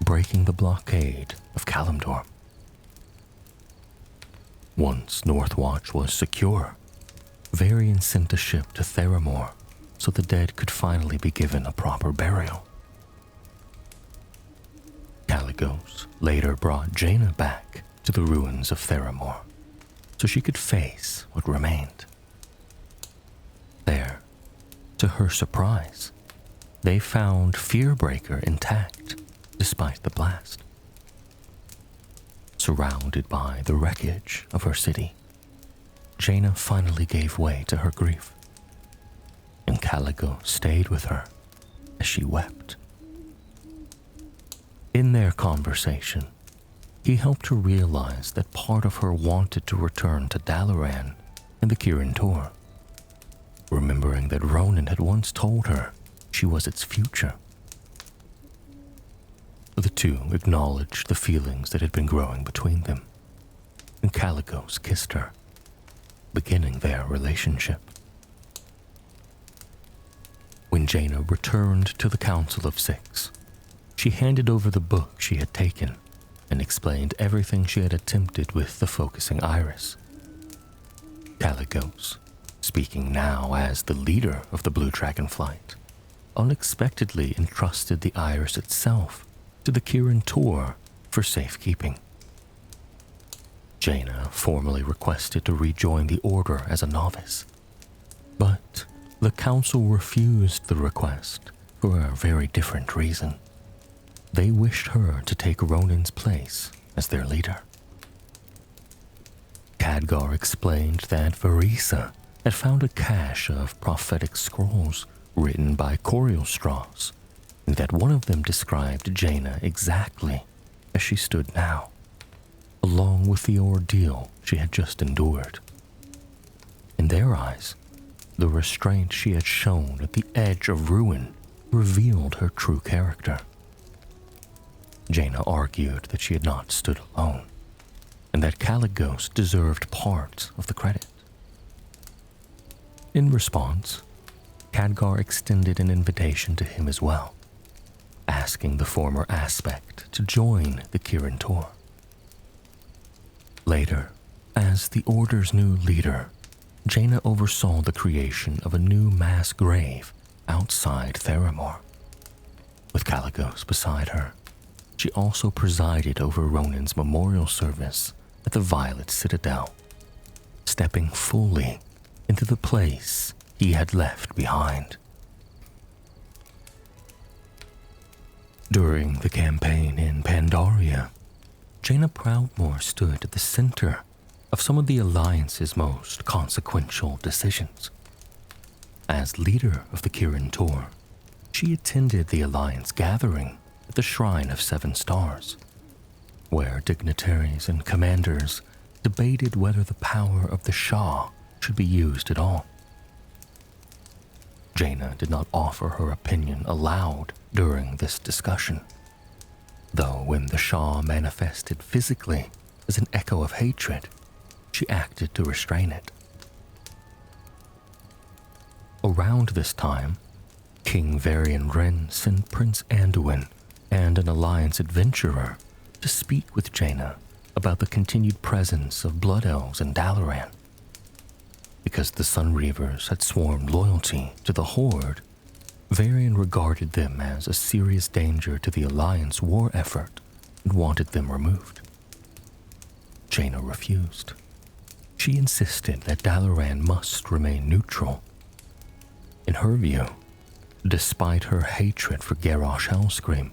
breaking the blockade of Kalimdor. Once Northwatch was secure, Varian sent a ship to Theramore so the dead could finally be given a proper burial. Caligos later brought Jaina back to the ruins of Theramore so she could face what remained. There, to her surprise, they found Fearbreaker intact despite the blast. Surrounded by the wreckage of her city, Jaina finally gave way to her grief, and Caligos stayed with her as she wept. In their conversation, he helped her realize that part of her wanted to return to Dalaran and the Kirin Tor, remembering that Ronan had once told her she was its future. The two acknowledged the feelings that had been growing between them, and Caligos kissed her, beginning their relationship. When Jaina returned to the Council of Six, she handed over the book she had taken and explained everything she had attempted with the focusing iris. Caligos, speaking now as the leader of the Blue Dragon Flight, unexpectedly entrusted the iris itself to the Kirin Tor for safekeeping. Jaina formally requested to rejoin the Order as a novice, but the Council refused the request for a very different reason. They wished her to take Ronan's place as their leader. Khadgar explained that Varisa had found a cache of prophetic scrolls written by Corielstraws, and that one of them described Jaina exactly as she stood now, along with the ordeal she had just endured. In their eyes, the restraint she had shown at the edge of ruin revealed her true character. Jaina argued that she had not stood alone, and that Caligos deserved part of the credit. In response, Khadgar extended an invitation to him as well, asking the former aspect to join the Kirin Tor. Later, as the Order's new leader, Jaina oversaw the creation of a new mass grave outside Theramore. With Caligos beside her, she also presided over Ronan's memorial service at the Violet Citadel, stepping fully into the place he had left behind. During the campaign in Pandaria, Jaina Proudmoore stood at the center of some of the Alliance's most consequential decisions. As leader of the Kirin Tor, she attended the Alliance gathering at the Shrine of Seven Stars, where dignitaries and commanders debated whether the power of the Shah should be used at all. Jaina did not offer her opinion aloud during this discussion, though when the Shah manifested physically as an echo of hatred, she acted to restrain it. Around this time, King Varian Wren sent Prince Anduin and an Alliance adventurer to speak with Jaina about the continued presence of Blood Elves in Dalaran. Because the Sunreavers had sworn loyalty to the Horde, Varian regarded them as a serious danger to the Alliance war effort and wanted them removed. Jaina refused. She insisted that Dalaran must remain neutral. In her view, despite her hatred for Garrosh Hellscream,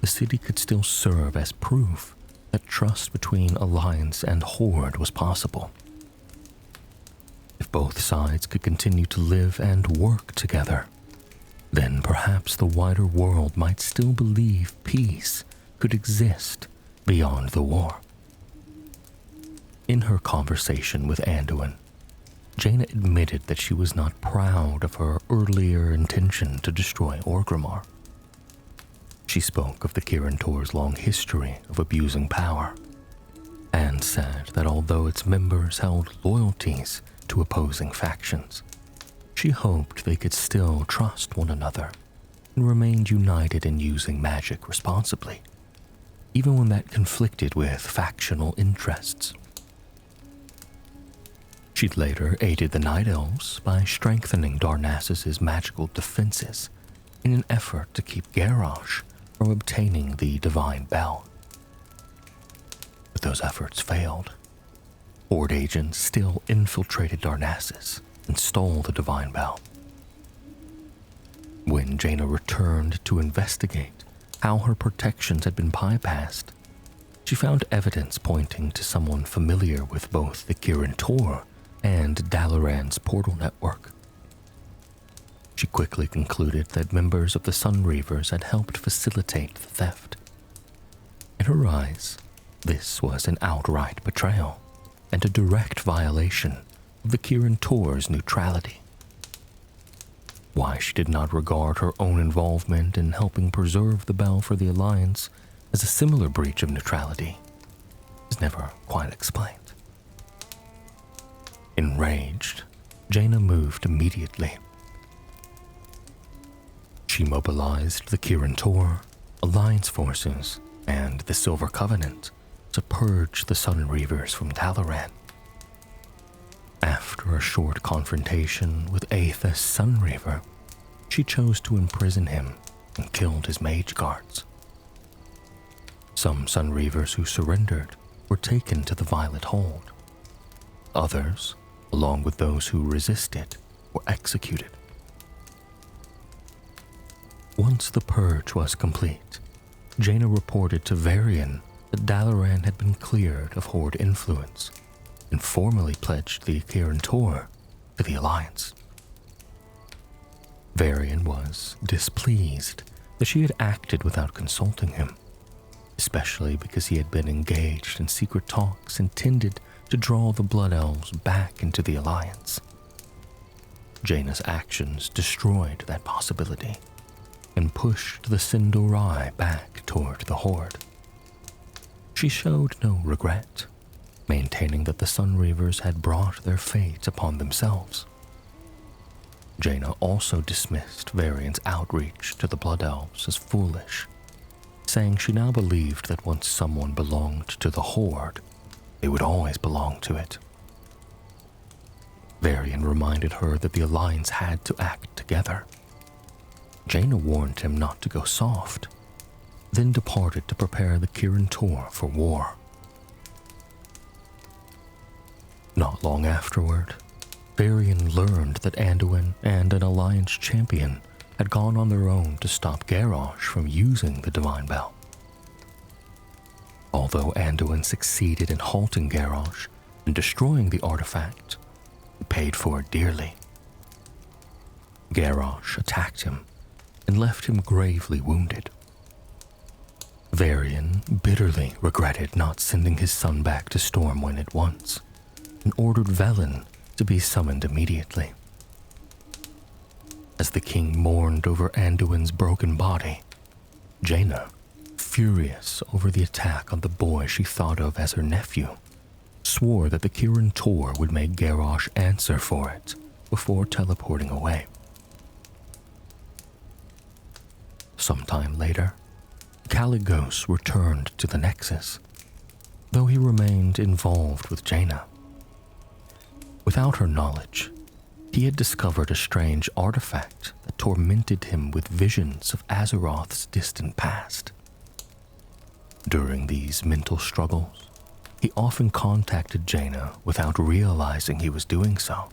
the city could still serve as proof that trust between Alliance and Horde was possible. If both sides could continue to live and work together, then perhaps the wider world might still believe peace could exist beyond the war. In her conversation with Anduin, Jaina admitted that she was not proud of her earlier intention to destroy Orgrimmar. She spoke of the Kirin Tor's long history of abusing power, and said that although its members held loyalties to opposing factions, she hoped they could still trust one another and remained united in using magic responsibly, even when that conflicted with factional interests. She'd later aided the Night Elves by strengthening Darnassus's magical defenses in an effort to keep Garrosh from obtaining the divine bell. But those efforts failed. Horde agents still infiltrated Darnassus and stole the divine bell. When Jaina returned to investigate how her protections had been bypassed, she found evidence pointing to someone familiar with both the Kirin Tor and Dalaran's portal network. She quickly concluded that members of the Sunreavers had helped facilitate the theft. In her eyes, this was an outright betrayal and a direct violation of the Kirin Tor's neutrality. Why she did not regard her own involvement in helping preserve the bell for the Alliance as a similar breach of neutrality is never quite explained. Enraged, Jaina moved immediately. She mobilized the Kirin Tor, Alliance forces, and the Silver Covenant to purge the Sunreavers from Dalaran. After a short confrontation with Aethys Sunreaver, she chose to imprison him and killed his mage guards. Some Sunreavers who surrendered were taken to the Violet Hold. Others, along with those who resisted, were executed. Once the purge was complete, Jaina reported to Varian that Dalaran had been cleared of Horde influence and formally pledged the Kirin Tor to the Alliance. Varian was displeased that she had acted without consulting him, especially because he had been engaged in secret talks intended to draw the Blood Elves back into the Alliance. Jaina's actions destroyed that possibility and pushed the Sindorai back toward the Horde. She showed no regret, maintaining that the Sunreavers had brought their fate upon themselves. Jaina also dismissed Varian's outreach to the Blood Elves as foolish, saying she now believed that once someone belonged to the Horde, they would always belong to it. Varian reminded her that the Alliance had to act together. Jaina warned him not to go soft, then departed to prepare the Kirin Tor for war. Not long afterward, Varian learned that Anduin and an Alliance champion had gone on their own to stop Garrosh from using the Divine Bell. Although Anduin succeeded in halting Garrosh and destroying the artifact, he paid for it dearly. Garrosh attacked him and left him gravely wounded. Varian bitterly regretted not sending his son back to Stormwind at once and ordered Velen to be summoned immediately. As the king mourned over Anduin's broken body, Jaina, furious over the attack on the boy she thought of as her nephew, swore that the Kirin Tor would make Garrosh answer for it before teleporting away. Sometime later, Caligos returned to the Nexus, though he remained involved with Jaina. Without her knowledge, he had discovered a strange artifact that tormented him with visions of Azeroth's distant past. During these mental struggles, he often contacted Jaina without realizing he was doing so,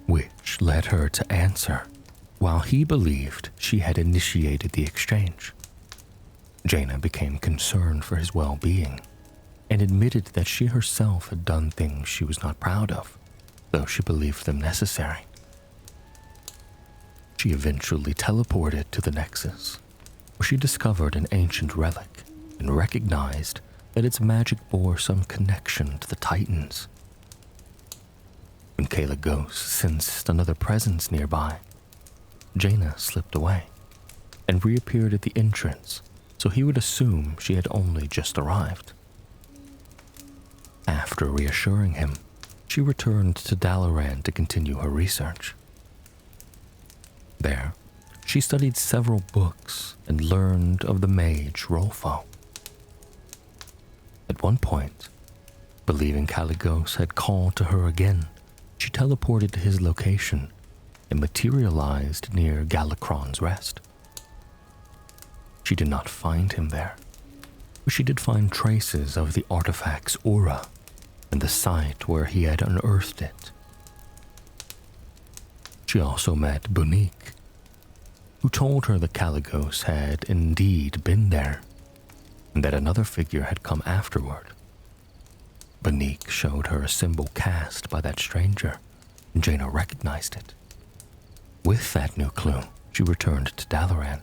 which led her to answer while he believed she had initiated the exchange. Jaina became concerned for his well-being and admitted that she herself had done things she was not proud of, though she believed them necessary. She eventually teleported to the Nexus, where she discovered an ancient relic and recognized that its magic bore some connection to the Titans. When Caligos sensed another presence nearby, Jaina slipped away and reappeared at the entrance so he would assume she had only just arrived. After reassuring him, she returned to Dalaran to continue her research. There, she studied several books and learned of the mage Rolfo. At one point, believing Caligos had called to her again, she teleported to his location and materialized near Galakron's Rest. She did not find him there, but she did find traces of the artifact's aura and the site where he had unearthed it. She also met Bonique, who told her that Caligos had indeed been there, and that another figure had come afterward. Bonique showed her a symbol cast by that stranger, and Jaina recognized it. With that new clue, she returned to Dalaran.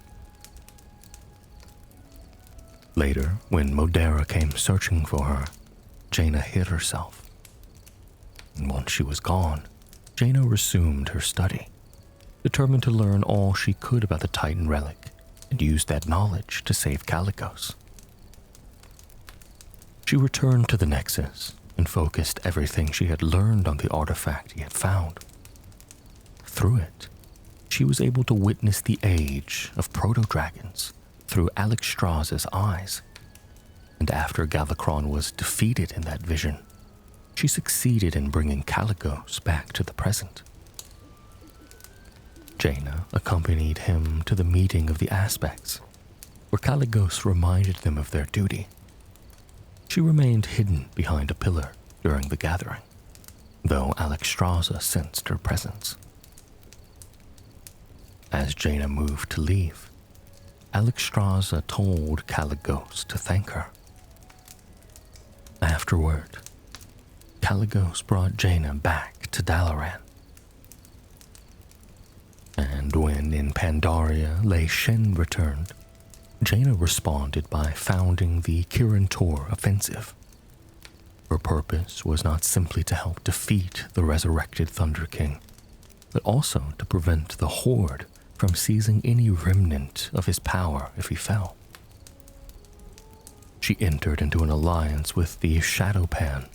Later, when Modera came searching for her, Jaina hid herself. And once she was gone, Jaina resumed her study, determined to learn all she could about the Titan relic and use that knowledge to save Caligos. She returned to the Nexus and focused everything she had learned on the artifact he had found. Through it, she was able to witness the age of proto-dragons through Alexstrasza's eyes, and after Galakrond was defeated in that vision, she succeeded in bringing Caligos back to the present. Jaina accompanied him to the meeting of the Aspects, where Caligos reminded them of their duty. She remained hidden behind a pillar during the gathering, though Alexstrasza sensed her presence. As Jaina moved to leave, Alexstrasza told Caligos to thank her. Afterward, Caligos brought Jaina back to Dalaran. And when in Pandaria Lei Shen returned, Jaina responded by founding the Kirin-Tor Offensive. Her purpose was not simply to help defeat the resurrected Thunder King, but also to prevent the Horde from seizing any remnant of his power if he fell. She entered into an alliance with the Shadowpan,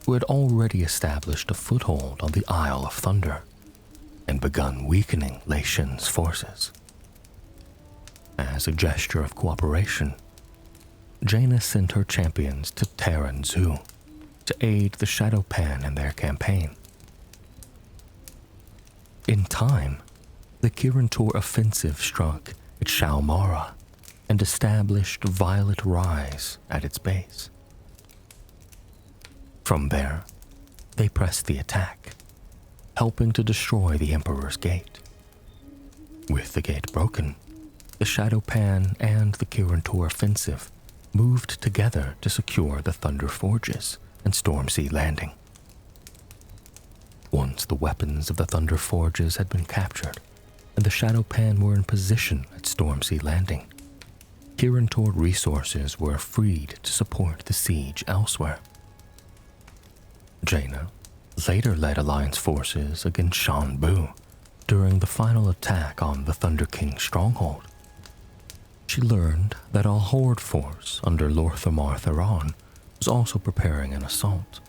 who had already established a foothold on the Isle of Thunder, and begun weakening Lei Shen's forces. As a gesture of cooperation, Jaina sent her champions to Terran Zoo to aid the Shadowpan in their campaign. In time, the Kirin-Tor offensive struck at Shaumara and established Violet Rise at its base. From there, they pressed the attack, helping to destroy the Emperor's Gate. With the gate broken, the Shadowpan and the Kirin-Tor offensive moved together to secure the Thunder Forges and Stormsea Landing. Once the weapons of the Thunder Forges had been captured, and the Shadowpan were in position at Stormsea Landing, Kirin-Tor resources were freed to support the siege elsewhere. Jaina later led Alliance forces against Shanbu during the final attack on the Thunder King's stronghold. She learned that a Horde force under Lorthamar Theron was also preparing an assault,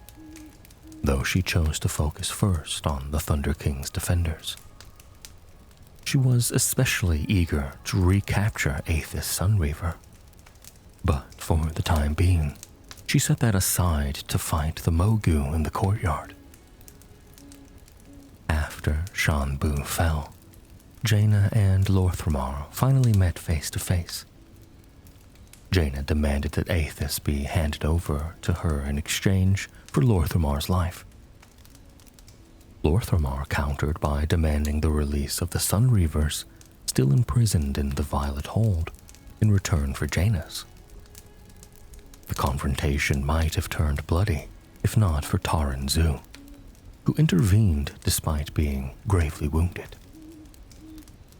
though she chose to focus first on the Thunder King's defenders. She was especially eager to recapture Aethys Sunreaver, but for the time being, she set that aside to fight the Mogu in the courtyard. After Shanbu fell, Jaina and Lorthamar finally met face to face. Jaina demanded that Aethys be handed over to her in exchange for Lorthamar's life. Lorthamar countered by demanding the release of the Sunreavers still imprisoned in the Violet Hold in return for Jaina's. The confrontation might have turned bloody if not for Taran Zu, who intervened despite being gravely wounded.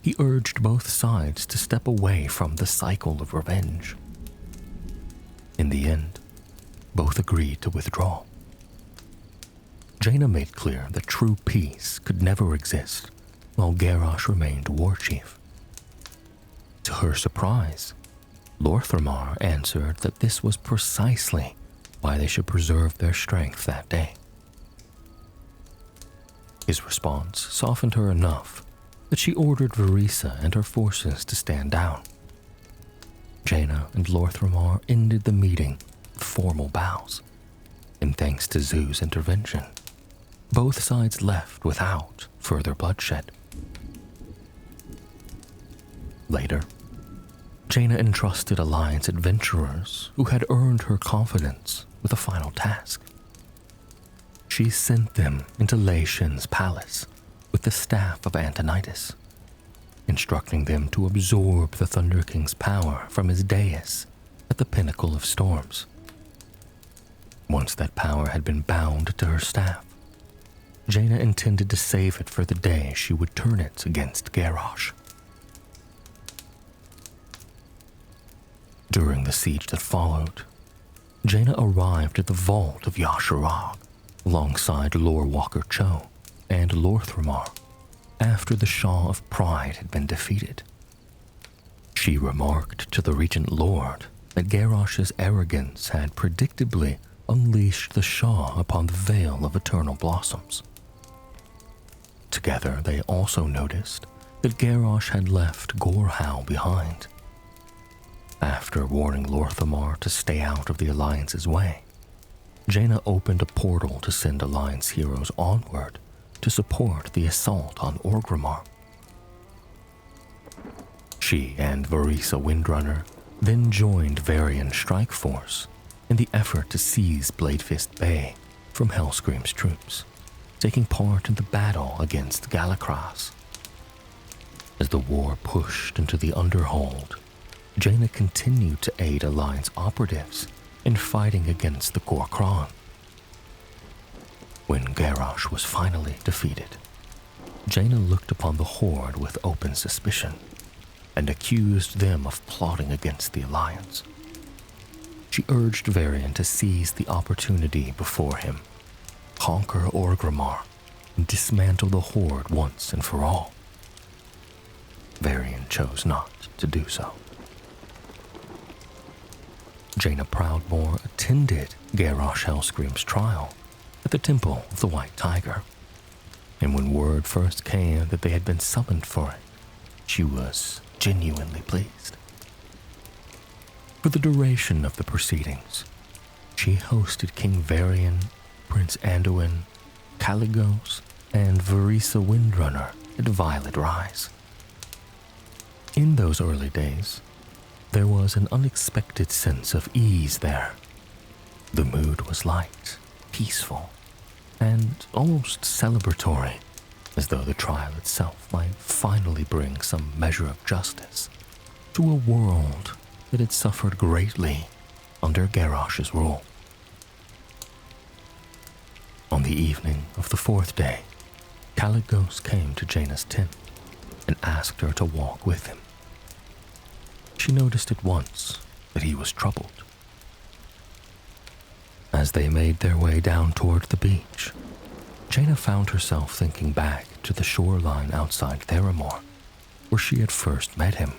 He urged both sides to step away from the cycle of revenge. In the end, both agreed to withdraw. Jaina made clear that true peace could never exist while Garrosh remained war chief. To her surprise, Lorthamar answered that this was precisely why they should preserve their strength that day. His response softened her enough that she ordered Verisa and her forces to stand down. Jaina and Lorthamar ended the meeting with formal bows, and thanks to Zu's intervention, both sides left without further bloodshed. Later, Jaina entrusted Alliance adventurers who had earned her confidence with a final task. She sent them into Lei Shin's palace with the staff of Antonidas, instructing them to absorb the Thunder King's power from his dais at the pinnacle of storms. Once that power had been bound to her staff, Jaina intended to save it for the day she would turn it against Garrosh. During the siege that followed, Jaina arrived at the vault of Yasharag alongside Lord Walker Cho and Lord Theramore after the Shah of Pride had been defeated. She remarked to the Regent Lord that Garrosh's arrogance had predictably unleashed the Shah upon the Vale of Eternal Blossoms. Together, they also noticed that Garrosh had left Gorhau behind. After warning Lord Theramore to stay out of the Alliance's way, Jaina opened a portal to send Alliance heroes onward to support the assault on Orgrimmar. She and Varisa Windrunner then joined Varian Strike Force in the effort to seize Bladefist Bay from Hellscream's troops, taking part in the battle against Galakras. As the war pushed into the Underhold, Jaina continued to aid Alliance operatives in fighting against the Gorkron. When Garrosh was finally defeated, Jaina looked upon the Horde with open suspicion and accused them of plotting against the Alliance. She urged Varian to seize the opportunity before him, conquer Orgrimmar, and dismantle the Horde once and for all. Varian chose not to do so. Jaina Proudmoore attended Garrosh Hellscream's trial at the Temple of the White Tiger, and when word first came that they had been summoned for it, she was genuinely pleased. For the duration of the proceedings, she hosted King Varian, Prince Anduin, Caligos, and Varisa Windrunner at Violet Rise. In those early days, there was an unexpected sense of ease there. The mood was light, peaceful, and almost celebratory, as though the trial itself might finally bring some measure of justice to a world that had suffered greatly under Garrosh's rule. On the evening of the fourth day, Caligos came to Jaina's tent and asked her to walk with him. She noticed at once that he was troubled. As they made their way down toward the beach, Jaina found herself thinking back to the shoreline outside Theramore, where she had first met him.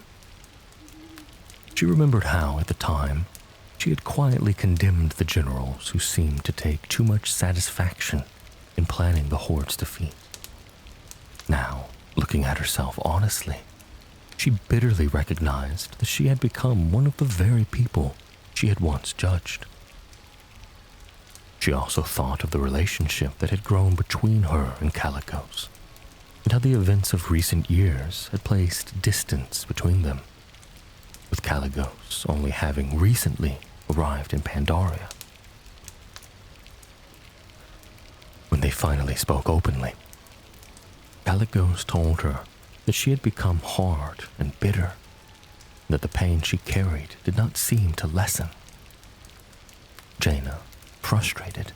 She remembered how, at the time, she had quietly condemned the generals who seemed to take too much satisfaction in planning the Horde's defeat. Now, looking at herself honestly, she bitterly recognized that she had become one of the very people she had once judged. She also thought of the relationship that had grown between her and Caligos, and how the events of recent years had placed distance between them, with Caligos only having recently arrived in Pandaria. When they finally spoke openly, Caligos told her that she had become hard and bitter, and that the pain she carried did not seem to lessen. Jaina, frustrated,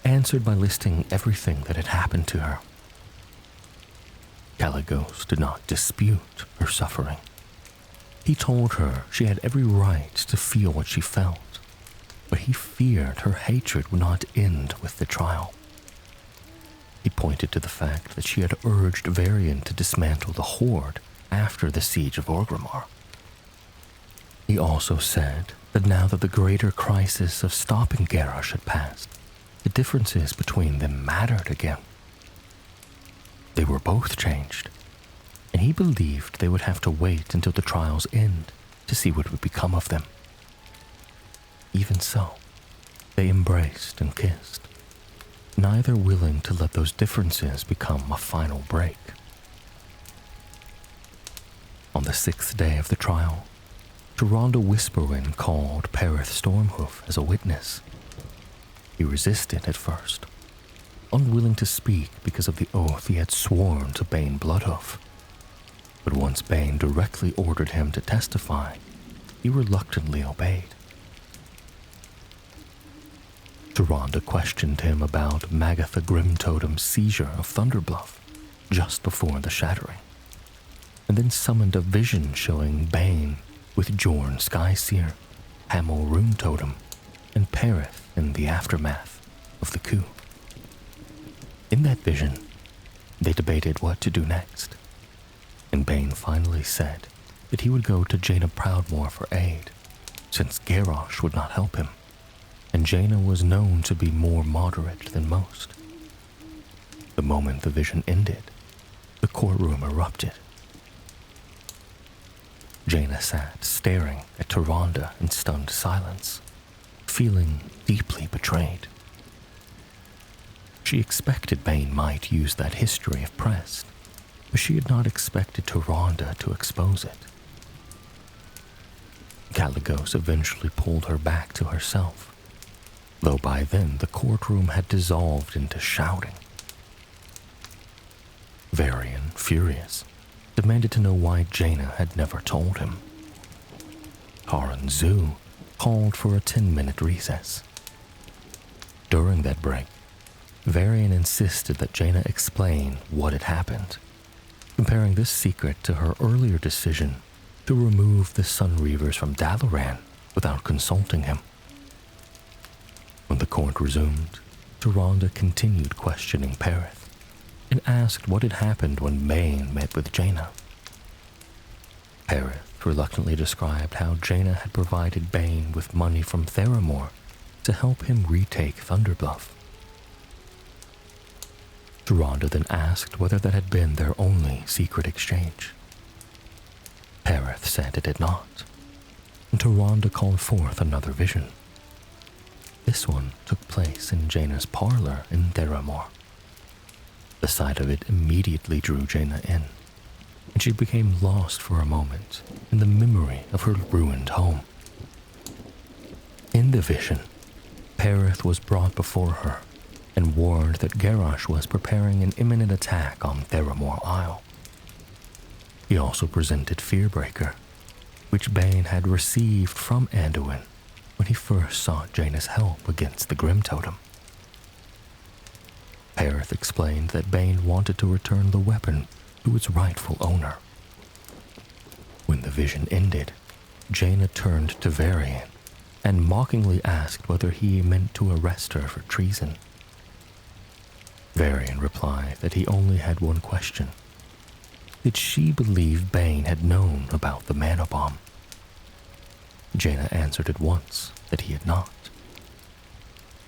answered by listing everything that had happened to her. Caligos did not dispute her suffering. He told her she had every right to feel what she felt, but he feared her hatred would not end with the trial. He pointed to the fact that she had urged Varian to dismantle the Horde after the siege of Orgrimmar. He also said that now that the greater crisis of stopping Garrosh had passed, the differences between them mattered again. They were both changed, and he believed they would have to wait until the trial's end to see what would become of them. Even so, they embraced and kissed, neither willing to let those differences become a final break. On the sixth day of the trial, Tyrande Whisperwind called Perith Stormhoof as a witness. He resisted at first, unwilling to speak because of the oath he had sworn to Bane Bloodhoof. But once Bane directly ordered him to testify, he reluctantly obeyed. Tyrande questioned him about Magatha Grimtotem's seizure of Thunderbluff just before the shattering, and then summoned a vision showing Bane with Jorn Skyseer, Hamel Rune Totem, and Perith in the aftermath of the coup. In that vision, they debated what to do next, and Bane finally said that he would go to Jaina Proudmoore for aid, since Garrosh would not help him, and Jaina was known to be more moderate than most. The moment the vision ended, the courtroom erupted. Jaina sat staring at Tyrande in stunned silence, feeling deeply betrayed. She expected Bane might use that history if pressed, but she had not expected Tyrande to expose it. Caligos eventually pulled her back to herself, though by then the courtroom had dissolved into shouting. Varian, furious, demanded to know why Jaina had never told him. Taran Zu called for a 10-minute recess. During that break, Varian insisted that Jaina explain what had happened, comparing this secret to her earlier decision to remove the Sunreavers from Dalaran without consulting him. When the court resumed, Tyrande continued questioning Perith and asked what had happened when Bane met with Jaina. Perith reluctantly described how Jaina had provided Bane with money from Theramore to help him retake Thunderbluff. Tyrande then asked whether that had been their only secret exchange. Perith said it had not, and Tyrande called forth another vision. This one took place in Jaina's parlor in Theramore. The sight of it immediately drew Jaina in, and she became lost for a moment in the memory of her ruined home. In the vision, Perith was brought before her and warned that Garrosh was preparing an imminent attack on Theramore Isle. He also presented Fearbreaker, which Bane had received from Anduin when he first sought Jaina's help against the Grim Totem. Perith explained that Bane wanted to return the weapon to its rightful owner. When the vision ended, Jaina turned to Varian and mockingly asked whether he meant to arrest her for treason. Varian replied that he only had one question. Did she believe Bane had known about the mana bomb? Jaina answered at once that he had not.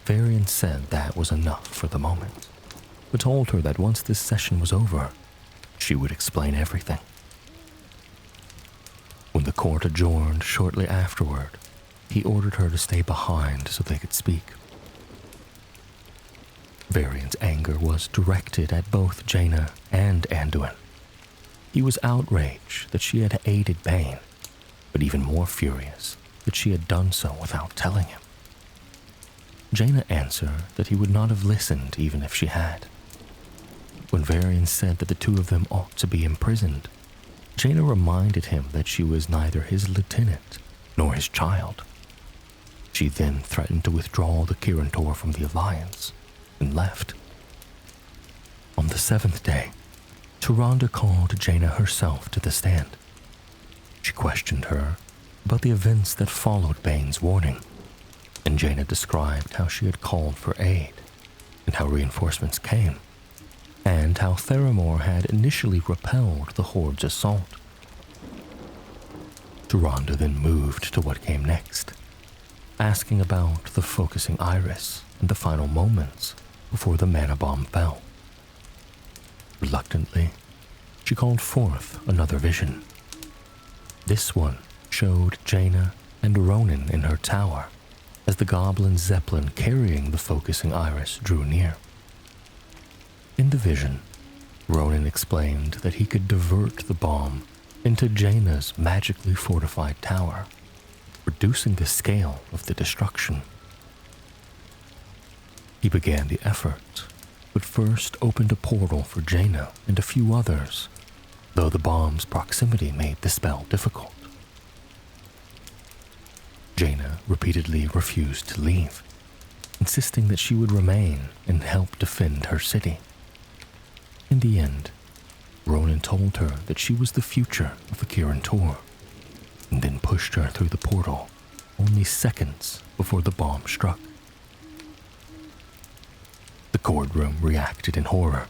Varian said that was enough for the moment, but told her that once this session was over, she would explain everything. When the court adjourned shortly afterward, he ordered her to stay behind so they could speak. Varian's anger was directed at both Jaina and Anduin. He was outraged that she had aided Bane, but even more furious that she had done so without telling him. Jaina answered that he would not have listened even if she had. When Varian said that the two of them ought to be imprisoned, Jaina reminded him that she was neither his lieutenant nor his child. She then threatened to withdraw the Kirantor from the Alliance and left. On the 7th day, Tyrande called Jaina herself to the stand. She questioned her about the events that followed Bane's warning, and Jaina described how she had called for aid and how reinforcements came, and how Theramore had initially repelled the Horde's assault. Tyrande then moved to what came next, asking about the focusing iris and the final moments before the mana bomb fell. Reluctantly, she called forth another vision. This one showed Jaina and Ronan in her tower as the goblin zeppelin carrying the focusing iris drew near. In the vision, Ronan explained that he could divert the bomb into Jaina's magically fortified tower reducing the scale of the destruction. He began the effort, but first opened a portal for Jaina and a few others, though the bomb's proximity made the spell difficult. Jaina repeatedly refused to leave, insisting that she would remain and help defend her city. In the end, Ronan told her that she was the future of the Kirin Tor, and then pushed her through the portal only seconds before the bomb struck. The courtroom reacted in horror,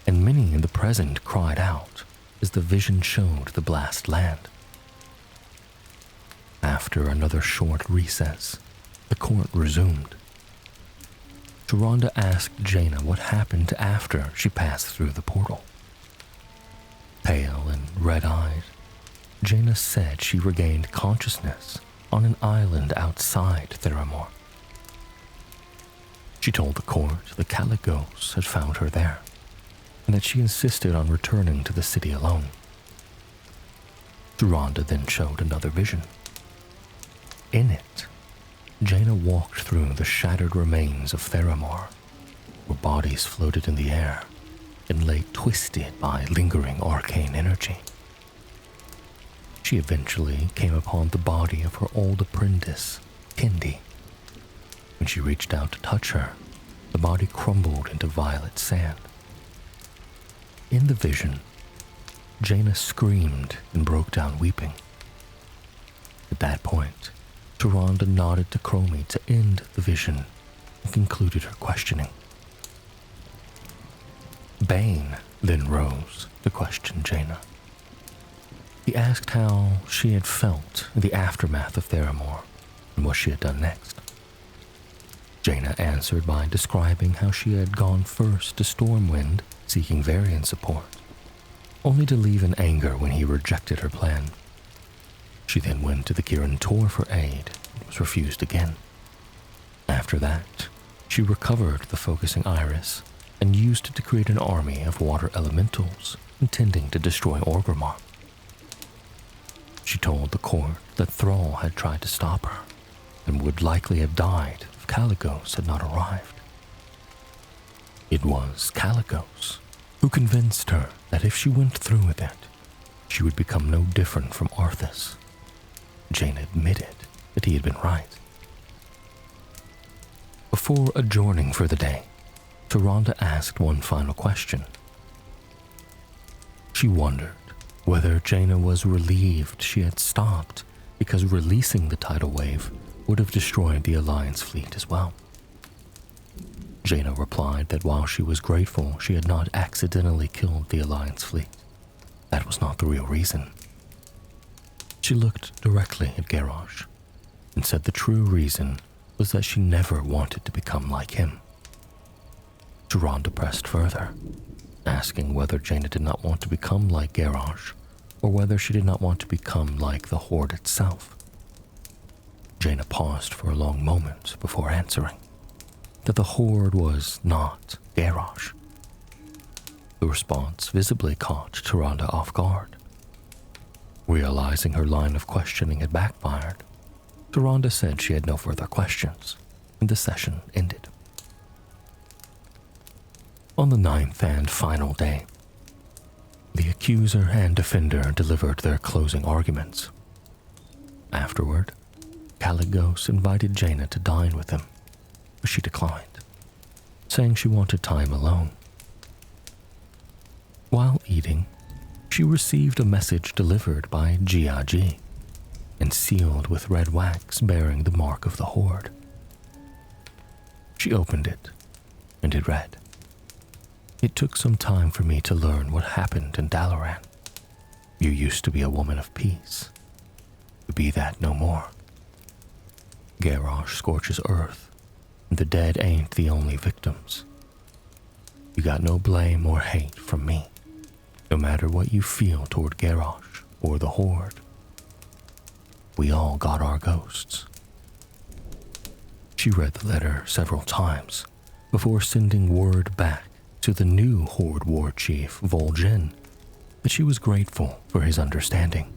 and many in the present cried out as the vision showed the blast land. After another short recess, the court resumed. Sharonda asked Jaina what happened after she passed through the portal. Pale and red-eyed, Jaina said she regained consciousness on an island outside Theramore. She told the court the Caligos had found her there, and that she insisted on returning to the city alone. Sharonda then showed another vision. In it, Jaina walked through the shattered remains of Theramore, where bodies floated in the air and lay twisted by lingering arcane energy. She eventually came upon the body of her old apprentice, Kendi. When she reached out to touch her, the body crumbled into violet sand. In the vision, Jaina screamed and broke down weeping. At that point, Sharonda nodded to Chromie to end the vision and concluded her questioning. Bane then rose to question Jaina. He asked how she had felt in the aftermath of Theramore and what she had done next. Jaina answered by describing how she had gone first to Stormwind seeking Varian support, only to leave in anger when he rejected her plan. She then went to the Kirin Tor for aid and was refused again. After that, she recovered the focusing iris and used it to create an army of water elementals intending to destroy Orgrimmar. She told the court that Thrall had tried to stop her and would likely have died if Caligos had not arrived. It was Caligos who convinced her that if she went through with it, she would become no different from Arthas. Jaina admitted that he had been right. Before adjourning for the day, Sharonda asked one final question. She wondered whether Jaina was relieved she had stopped because releasing the tidal wave would have destroyed the Alliance fleet as well. Jaina replied that while she was grateful she had not accidentally killed the Alliance fleet, that was not the real reason. She looked directly at Garrosh and said the true reason was that she never wanted to become like him. Sharonda pressed further, asking whether Jaina did not want to become like Garrosh or whether she did not want to become like the Horde itself. Jaina paused for a long moment before answering that the Horde was not Garrosh. The response visibly caught Sharonda off guard. Realizing her line of questioning had backfired, Sharonda said she had no further questions, and the session ended. On the 9th and final day, the accuser and defender delivered their closing arguments. Afterward, Caligos invited Jaina to dine with him, but she declined, saying she wanted time alone. While eating, she received a message delivered by Giagi and sealed with red wax bearing the mark of the Horde. She opened it, and it read, "It took some time for me to learn what happened in Dalaran. You used to be a woman of peace. You be that no more. Garrosh scorches earth, and the dead ain't the only victims. You got no blame or hate from me, no matter what you feel toward Garrosh or the Horde. We all got our ghosts." She read the letter several times before sending word back to the new Horde war chief, Vol'jin, that she was grateful for his understanding.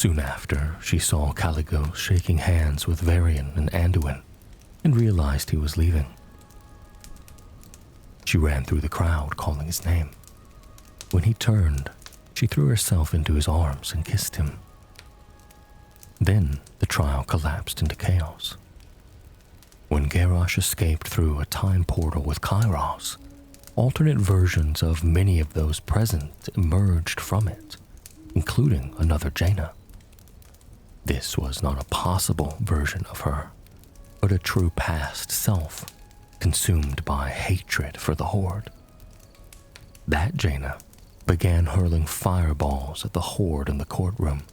Soon after, she saw Caligos shaking hands with Varian and Anduin and realized he was leaving. She ran through the crowd calling his name. When he turned, she threw herself into his arms and kissed him. Then the trial collapsed into chaos. When Garrosh escaped through a time portal with Kairos, alternate versions of many of those present emerged from it, including another Jaina. This was not a possible version of her, but a true past self, consumed by hatred for the Horde. That Jaina began hurling fireballs at the Horde in the courtroom,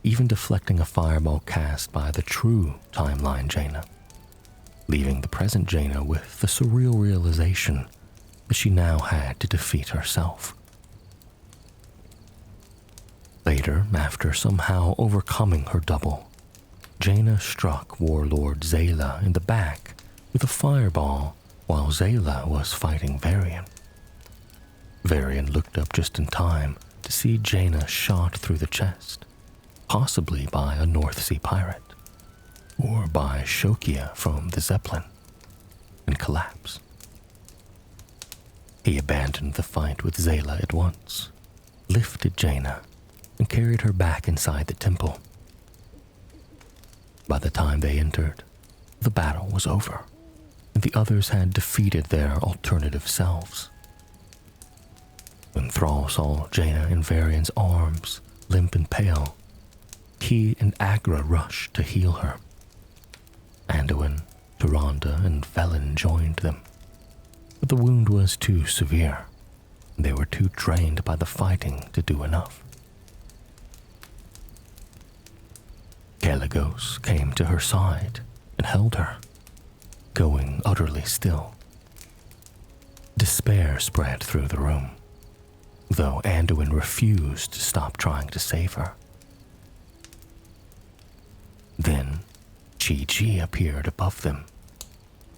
even deflecting a fireball cast by the true timeline Jaina, leaving the present Jaina with the surreal realization that she now had to defeat herself. Later, after somehow overcoming her double, Jaina struck Warlord Zayla in the back with a fireball while Zayla was fighting Varian. Varian looked up just in time to see Jaina shot through the chest, possibly by a North Sea pirate, or by Shokia from the Zeppelin, and collapse. He abandoned the fight with Zayla at once, lifted Jaina, and carried her back inside the temple. By the time they entered, the battle was over, and the others had defeated their alternative selves. When Thrall saw Jaina in Varian's arms, limp and pale, he and Agra rushed to heal her. Anduin, Tyrande, and Velen joined them, but the wound was too severe, and they were too drained by the fighting to do enough. Caligos came to her side and held her, going utterly still. Despair spread through the room, though Anduin refused to stop trying to save her. Then Chi-Chi appeared above them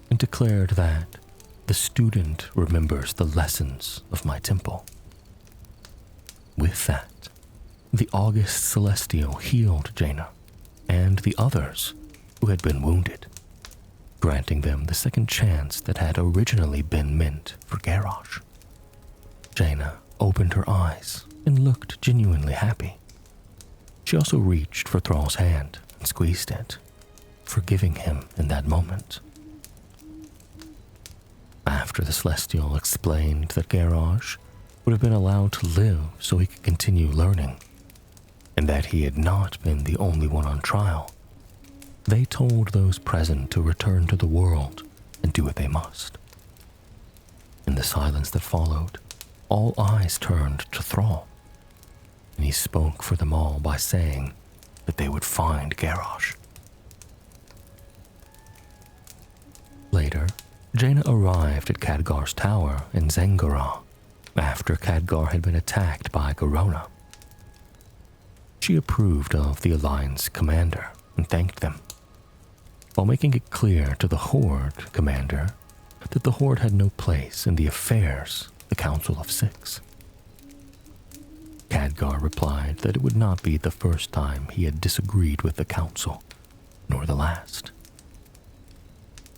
and declared that the student remembers the lessons of my temple. With that, the August Celestial healed Jaina and the others who had been wounded, granting them the second chance that had originally been meant for Garrosh. Jaina opened her eyes and looked genuinely happy. She also reached for Thrall's hand and squeezed it, forgiving him in that moment. After the Celestial explained that Garrosh would have been allowed to live so he could continue learning, and that he had not been the only one on trial, they told those present to return to the world and do what they must. In the silence that followed, all eyes turned to Thrall, and he spoke for them all by saying that they would find Garrosh. Later, Jaina arrived at Khadgar's tower in Zengara after Khadgar had been attacked by Garona. She approved of the Alliance commander and thanked them, while making it clear to the Horde commander that the Horde had no place in the affairs of the Council of Six. Khadgar replied that it would not be the first time he had disagreed with the Council, nor the last.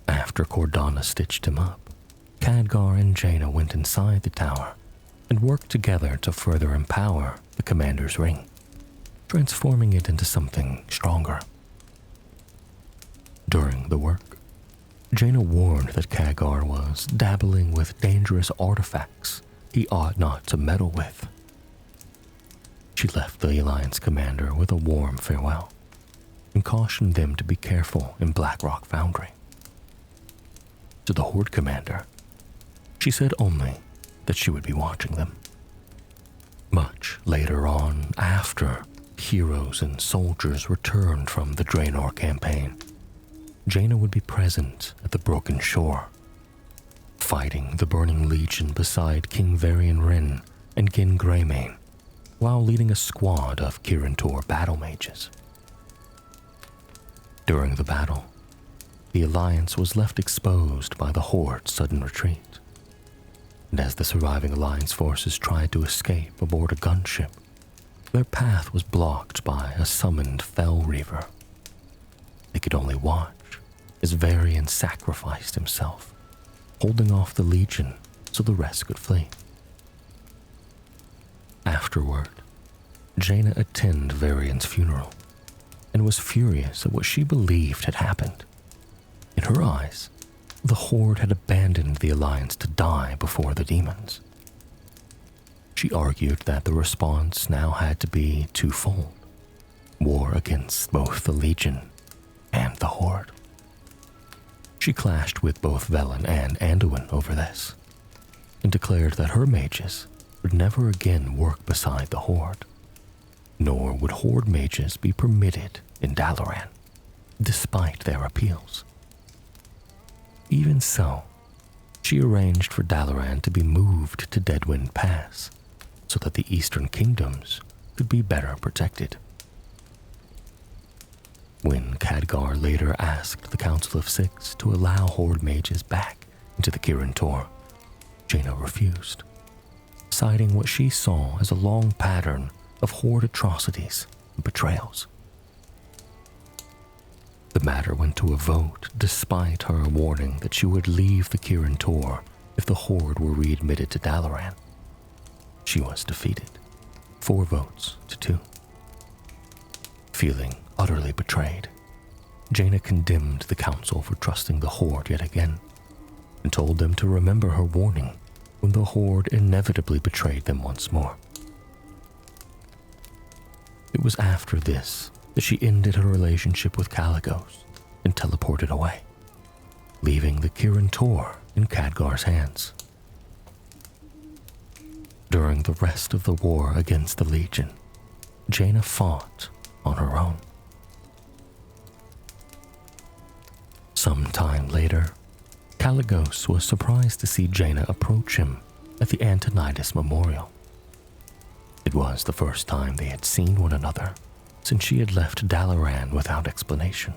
After Cordana stitched him up, Khadgar and Jaina went inside the tower and worked together to further empower the commander's ring, transforming it into something stronger. During the work, Jaina warned that Khadgar was dabbling with dangerous artifacts he ought not to meddle with. She left the Alliance commander with a warm farewell and cautioned them to be careful in Blackrock Foundry. To the Horde commander, she said only that she would be watching them. Much later on, after heroes and soldiers returned from the Draenor campaign, Jaina would be present at the Broken Shore, fighting the Burning Legion beside King Varian Wrynn and Gin Greymane, while leading a squad of Kirin-Tor battle mages. During the battle, the Alliance was left exposed by the Horde's sudden retreat, and as the surviving Alliance forces tried to escape aboard a gunship, Their path was blocked by a summoned Fell Reaver. They could only watch as Varian sacrificed himself, holding off the Legion so the rest could flee. Afterward, Jaina attended Varian's funeral and was furious at what she believed had happened. In her eyes, the Horde had abandoned the Alliance to die before the demons. She argued that the response now had to be twofold: war against both the Legion and the Horde. She clashed with both Velen and Anduin over this, and declared that her mages would never again work beside the Horde, nor would Horde mages be permitted in Dalaran, despite their appeals. Even so, she arranged for Dalaran to be moved to Deadwind Pass so that the Eastern Kingdoms could be better protected. When Khadgar later asked the Council of Six to allow Horde mages back into the Kirin Tor, Jaina refused, citing what she saw as a long pattern of Horde atrocities and betrayals. The matter went to a vote despite her warning that she would leave the Kirin Tor if the Horde were readmitted to Dalaran. She was defeated, 4 votes to 2. Feeling utterly betrayed, Jaina condemned the council for trusting the Horde yet again, and told them to remember her warning when the Horde inevitably betrayed them once more. It was after this that she ended her relationship with Kalecgos and teleported away, leaving the Kirin Tor in Khadgar's hands. During the rest of the war against the Legion, Jaina fought on her own. Some time later, Kalecgos was surprised to see Jaina approach him at the Antonidas Memorial. It was the first time they had seen one another since she had left Dalaran without explanation.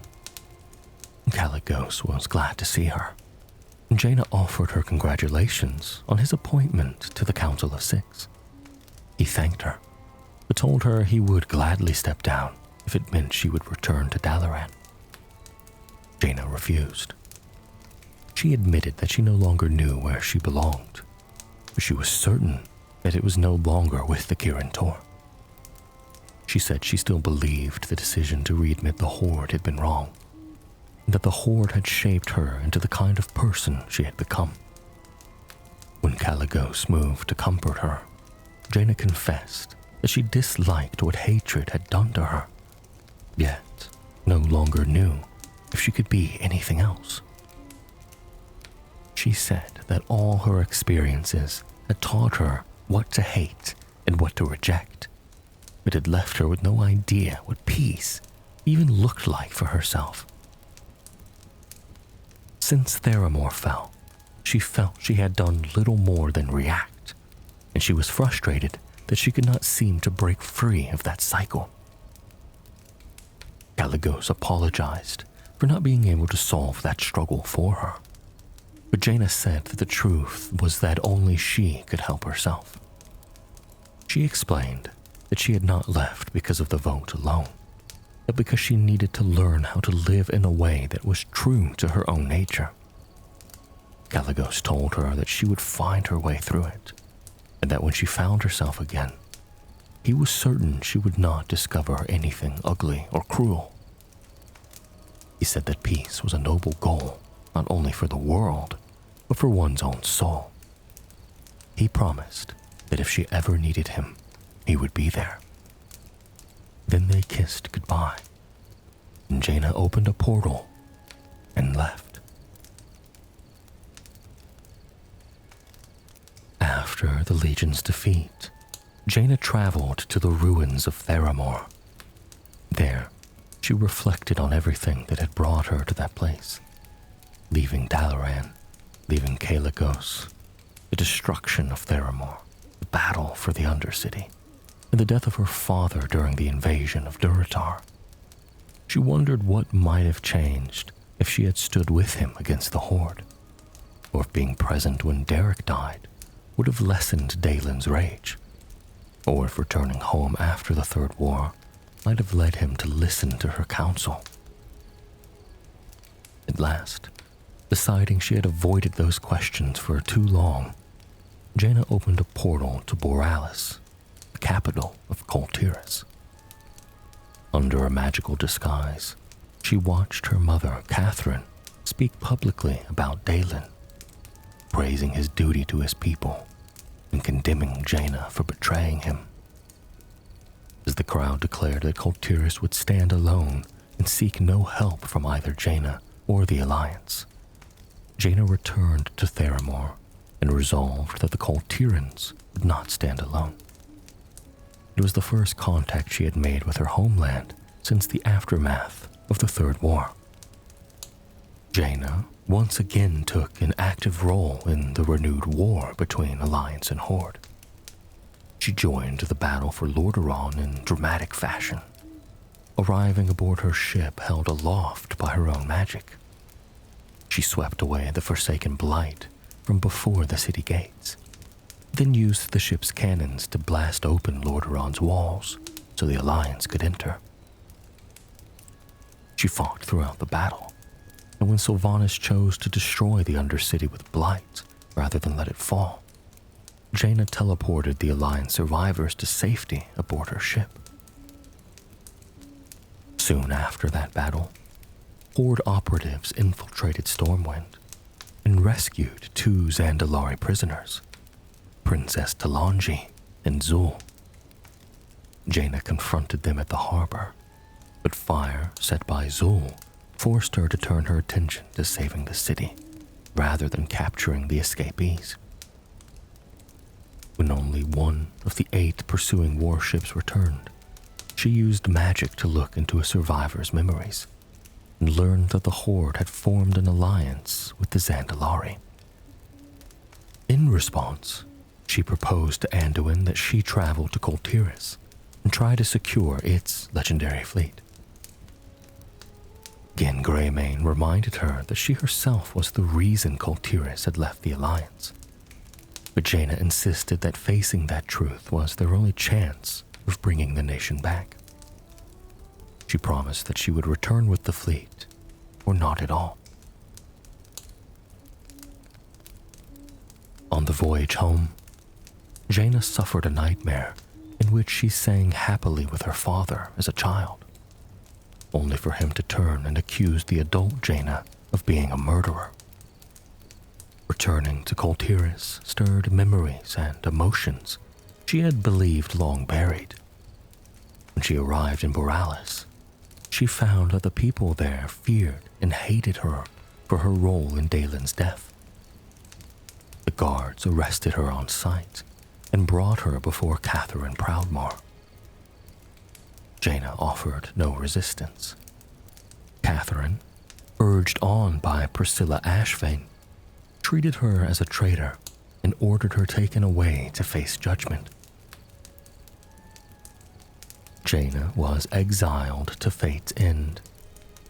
Kalecgos was glad to see her, and Jaina offered her congratulations on his appointment to the Council of Six. He thanked her, but told her he would gladly step down if it meant she would return to Dalaran. Jaina refused. She admitted that she no longer knew where she belonged, but she was certain that it was no longer with the Kirin Tor. She said she still believed the decision to readmit the Horde had been wrong, and that the Horde had shaped her into the kind of person she had become. When Kalecgos moved to comfort her, Jaina confessed that she disliked what hatred had done to her, yet no longer knew if she could be anything else. She said that all her experiences had taught her what to hate and what to reject, but had left her with no idea what peace even looked like for herself. Since Theramore fell, she felt she had done little more than react, and she was frustrated that she could not seem to break free of that cycle. Kalecgos apologized for not being able to solve that struggle for her, but Jaina said that the truth was that only she could help herself. She explained that she had not left because of the vote alone, but because she needed to learn how to live in a way that was true to her own nature. Kalecgos told her that she would find her way through it, and that when she found herself again, he was certain she would not discover anything ugly or cruel. He said that peace was a noble goal, not only for the world, but for one's own soul. He promised that if she ever needed him, he would be there. Then they kissed goodbye, and Jaina opened a portal and left. After the Legion's defeat, Jaina traveled to the ruins of Theramore. There, she reflected on everything that had brought her to that place, leaving Dalaran, leaving Kalecgos, the destruction of Theramore, the battle for the Undercity, and the death of her father during the invasion of Durotar. She wondered what might have changed if she had stood with him against the Horde, or if being present when Derek died would have lessened Dalen's rage. or if returning home after the Third War might have led him to listen to her counsel. At last, deciding she had avoided those questions for too long, Jaina opened a portal to Borealis, the capital of Kul Tiras. Under a magical disguise, she watched her mother, Catherine, speak publicly about Dalen, praising his duty to his people and condemning Jaina for betraying him. As the crowd declared that Kul Tiras would stand alone and seek no help from either Jaina or the Alliance, Jaina returned to Theramore and resolved that the Kul Tirans would not stand alone. It was the first contact she had made with her homeland since the aftermath of the Third War. Jaina once again took an active role in the renewed war between Alliance and Horde. She joined the battle for Lordaeron in dramatic fashion, arriving aboard her ship held aloft by her own magic. She swept away the Forsaken Blight from before the city gates, then used the ship's cannons to blast open Lordaeron's walls so the Alliance could enter. She fought throughout the battle, and when Sylvanas chose to destroy the Undercity with Blight rather than let it fall, Jaina teleported the Alliance survivors to safety aboard her ship. Soon after that battle, Horde operatives infiltrated Stormwind and rescued two Zandalari prisoners, Princess Talanji and Zul. Jaina confronted them at the harbor, but fire set by Zul forced her to turn her attention to saving the city rather than capturing the escapees. When only one of the 8 pursuing warships returned, she used magic to look into a survivor's memories and learned that the Horde had formed an alliance with the Zandalari. In response, she proposed to Anduin that she travel to Kul Tiras and try to secure its legendary fleet. Again, Greymane reminded her that she herself was the reason Kul Tiras had left the Alliance, but Jaina insisted that facing that truth was their only chance of bringing the nation back. She promised that she would return with the fleet, or not at all. On the voyage home, Jaina suffered a nightmare in which she sang happily with her father as a child, only for him to turn and accuse the adult Jaina of being a murderer. Returning to Kul Tiras stirred memories and emotions she had believed long buried. When she arrived in Borealis, she found that the people there feared and hated her for her role in Dalen's death. The guards arrested her on sight and brought her before Jaina Proudmoore. Jaina offered no resistance. Catherine, urged on by Priscilla Ashvane, treated her as a traitor and ordered her taken away to face judgment. Jaina was exiled to Fate's End,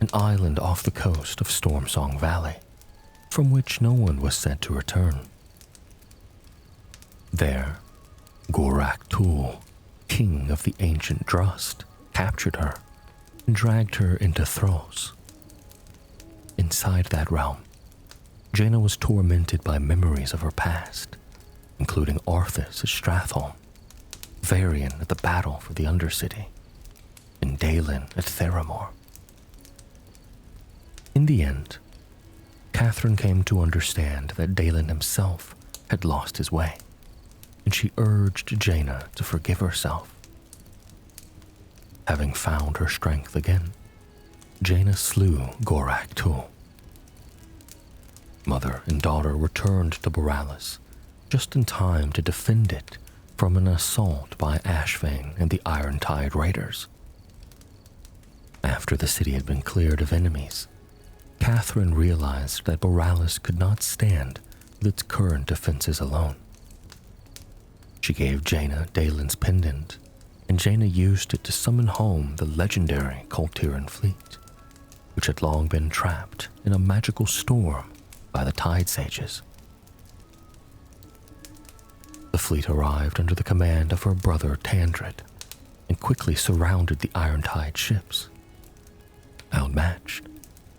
an island off the coast of Stormsong Valley, from which no one was said to return. There, Gorak Tul, king of the ancient Drust, captured her and dragged her into Thros. Inside that realm, Jaina was tormented by memories of her past, including Arthas at Stratholme, Varian at the battle for the Undercity, and Dalen at Theramore. In the end, Catherine came to understand that Dalen himself had lost his way, and she urged Jaina to forgive herself. Having found her strength again, Jaina slew Gorak Tul. Mother and daughter returned to Borealis just in time to defend it from an assault by Ashvane and the Iron-Tide Raiders. After the city had been cleared of enemies, Catherine realized that Borealis could not stand with its current defenses alone. She gave Jaina Dalen's pendant, and Jaina used it to summon home the legendary Kul Tiran fleet, which had long been trapped in a magical storm by the Tide Sages. The fleet arrived under the command of her brother Tandred and quickly surrounded the Iron-Tide ships. Outmatched,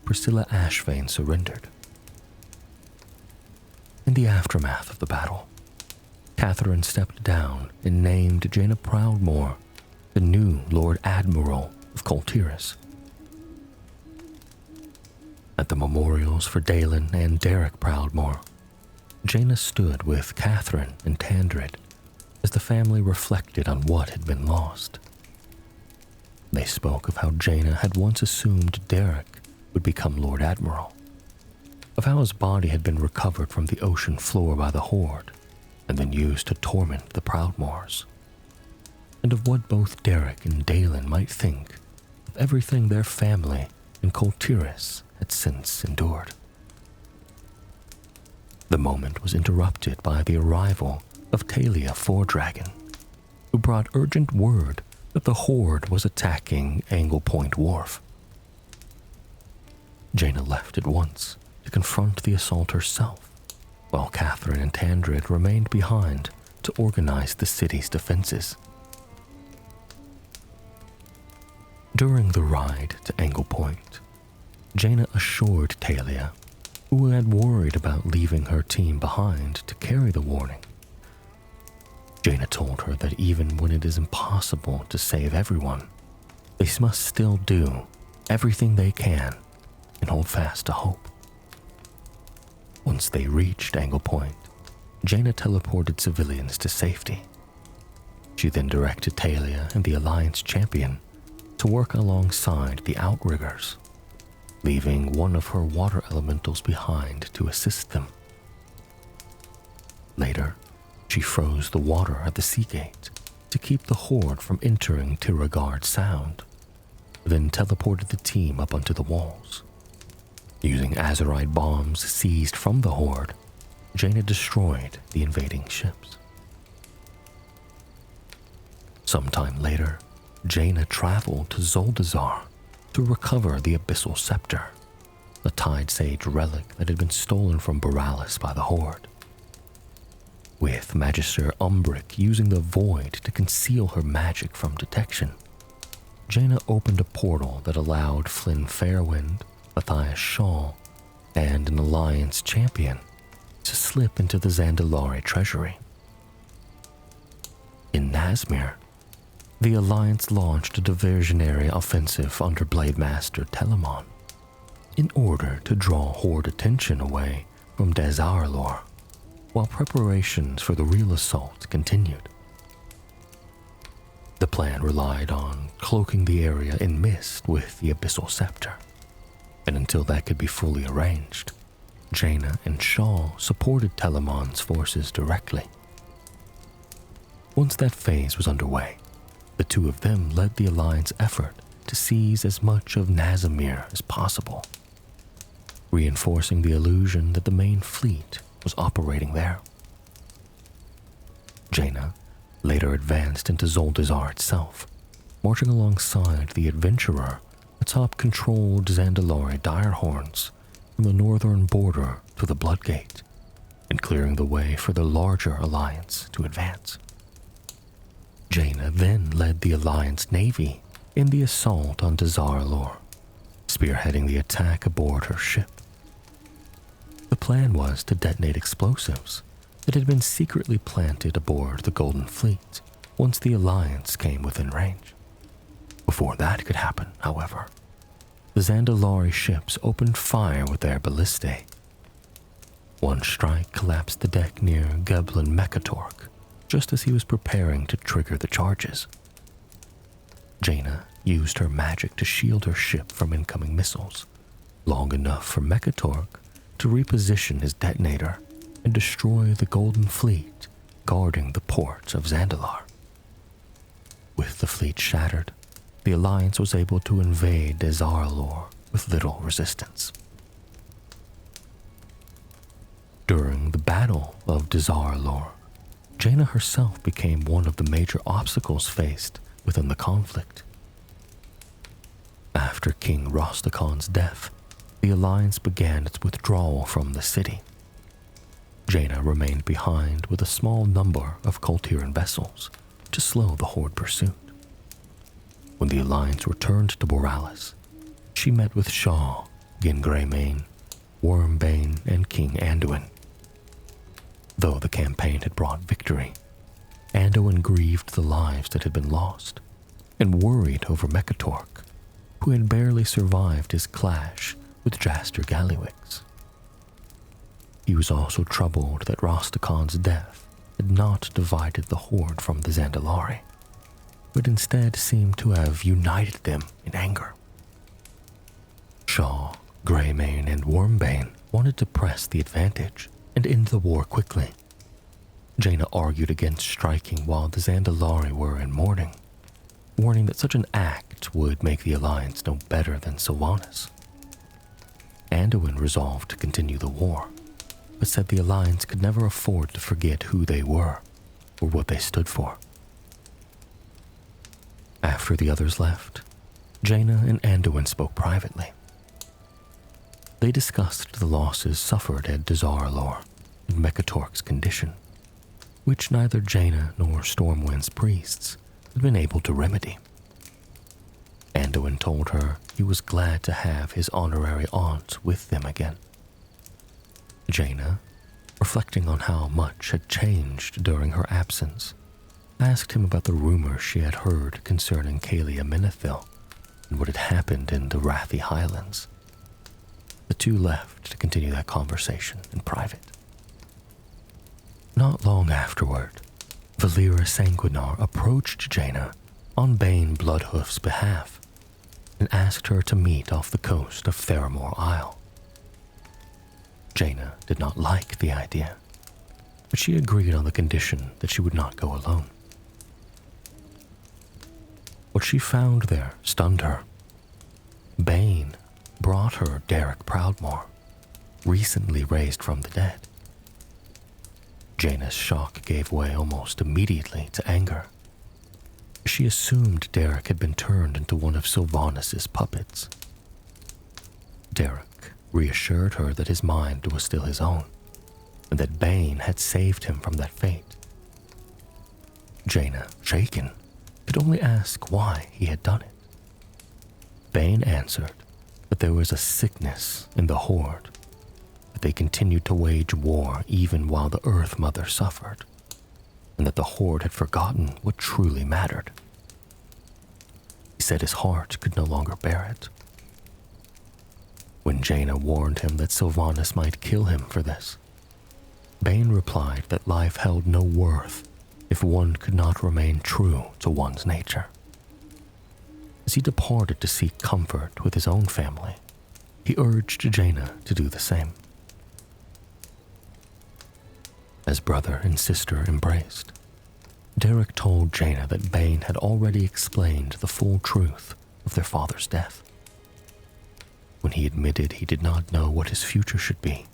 Priscilla Ashvane surrendered. In the aftermath of the battle, Catherine stepped down and named Jaina Proudmoore the new Lord Admiral of Kul Tiras. At the memorials for Dalen and Derek Proudmoore, Jaina stood with Catherine and Tandred as the family reflected on what had been lost. They spoke of how Jaina had once assumed Derek would become Lord Admiral, of how his body had been recovered from the ocean floor by the Horde and then used to torment the Proudmoores, and of what both Derek and Dalen might think of everything their family in Kul Tiras had since endured. The moment was interrupted by the arrival of Talia Foredragon, who brought urgent word that the Horde was attacking Angle Point Wharf. Jaina left at once to confront the assault herself, while Catherine and Tandred remained behind to organize the city's defenses. During the ride to Angle Point, Jaina assured Talia, who had worried about leaving her team behind to carry the warning. Jaina told her that even when it is impossible to save everyone, they must still do everything they can and hold fast to hope. Once they reached Angle Point, Jaina teleported civilians to safety. She then directed Talia and the Alliance champion to work alongside the Outriggers, leaving one of her water elementals behind to assist them. Later, she froze the water at the sea gate to keep the Horde from entering Tiragard Sound, then teleported the team up onto the walls. Using Azerite bombs seized from the Horde, Jaina destroyed the invading ships. Sometime later, Jaina traveled to Zoldazar to recover the Abyssal Scepter, a Tide Sage relic that had been stolen from Boralis by the Horde. With Magister Umbric using the Void to conceal her magic from detection, Jaina opened a portal that allowed Flynn Fairwind, Matthias Shaw, and an Alliance champion to slip into the Zandalari treasury. In Nazmir, the Alliance launched a diversionary offensive under Blade Master Telamon in order to draw Horde attention away from Dazar'alor, while preparations for the real assault continued. The plan relied on cloaking the area in mist with the Abyssal Scepter, and until that could be fully arranged, Jaina and Shaw supported Telamon's forces directly. Once that phase was underway, the two of them led the Alliance effort to seize as much of Nazmir as possible, reinforcing the illusion that the main fleet was operating there. Jaina later advanced into Zoldazar itself, marching alongside the Adventurer atop controlled Zandalari direhorns from the northern border to the Bloodgate, and clearing the way for the larger Alliance to advance. Jaina then led the Alliance Navy in the assault on Dazar'alor, spearheading the attack aboard her ship. The plan was to detonate explosives that had been secretly planted aboard the Golden Fleet once the Alliance came within range. Before that could happen, however, the Zandalari ships opened fire with their ballistae. One strike collapsed the deck near Geblin Mechatork, just as he was preparing to trigger the charges. Jaina used her magic to shield her ship from incoming missiles, long enough for Mechatork to reposition his detonator and destroy the Golden Fleet guarding the port of Zandalar. With the fleet shattered, the Alliance was able to invade Dazar'alor with little resistance. During the Battle of Dazar'alor, Jaina herself became one of the major obstacles faced within the conflict. After King Rostakon's death, the Alliance began its withdrawal from the city. Jaina remained behind with a small number of Kul Tiran vessels to slow the horde pursuit. When the Alliance returned to Borealis, she met with Shaw, Gin Greymane, Wormbane, and King Anduin. Though the campaign had brought victory, Anduin grieved the lives that had been lost and worried over Mekatork, who had barely survived his clash with Jaster Gallywix. He was also troubled that Rostakon's death had not divided the horde from the Zandalari, but instead seemed to have united them in anger. Shaw, Greymane, and Wormbane wanted to press the advantage and end the war quickly. Jaina argued against striking while the Zandalari were in mourning, warning that such an act would make the Alliance no better than Sylvanas. Anduin resolved to continue the war, but said the Alliance could never afford to forget who they were or what they stood for. After the others left, Jaina and Anduin spoke privately. They discussed the losses suffered at Dazar'alor and Mekatork's condition, which neither Jaina nor Stormwind's priests had been able to remedy. Anduin told her he was glad to have his honorary aunt with them again. Jaina, reflecting on how much had changed during her absence, asked him about the rumors she had heard concerning Kaelia Menethil and what had happened in the Rathi Highlands. The two left to continue that conversation in private. Not long afterward, Valera Sanguinar approached Jaina on Bane Bloodhoof's behalf and asked her to meet off the coast of Theramore Isle. Jaina did not like the idea, but she agreed on the condition that she would not go alone. What she found there stunned her. Bane brought her Jaina Proudmoore, recently raised from the dead. Jaina's shock gave way almost immediately to anger. She assumed Derek had been turned into one of Sylvanas' puppets. Derek reassured her that his mind was still his own, and that Bane had saved him from that fate. Jaina, shaken, could only ask why he had done it. Bane answered that there was a sickness in the horde, that they continued to wage war even while the Earth Mother suffered, and that the horde had forgotten what truly mattered. He said his heart could no longer bear it. When Jaina warned him that Sylvanas might kill him for this, Bane replied that life held no worth if one could not remain true to one's nature. As he departed to seek comfort with his own family, he urged Jaina to do the same. As brother and sister embraced, Derek told Jaina that Bane had already explained the full truth of their father's death. When he admitted he did not know what his future should be,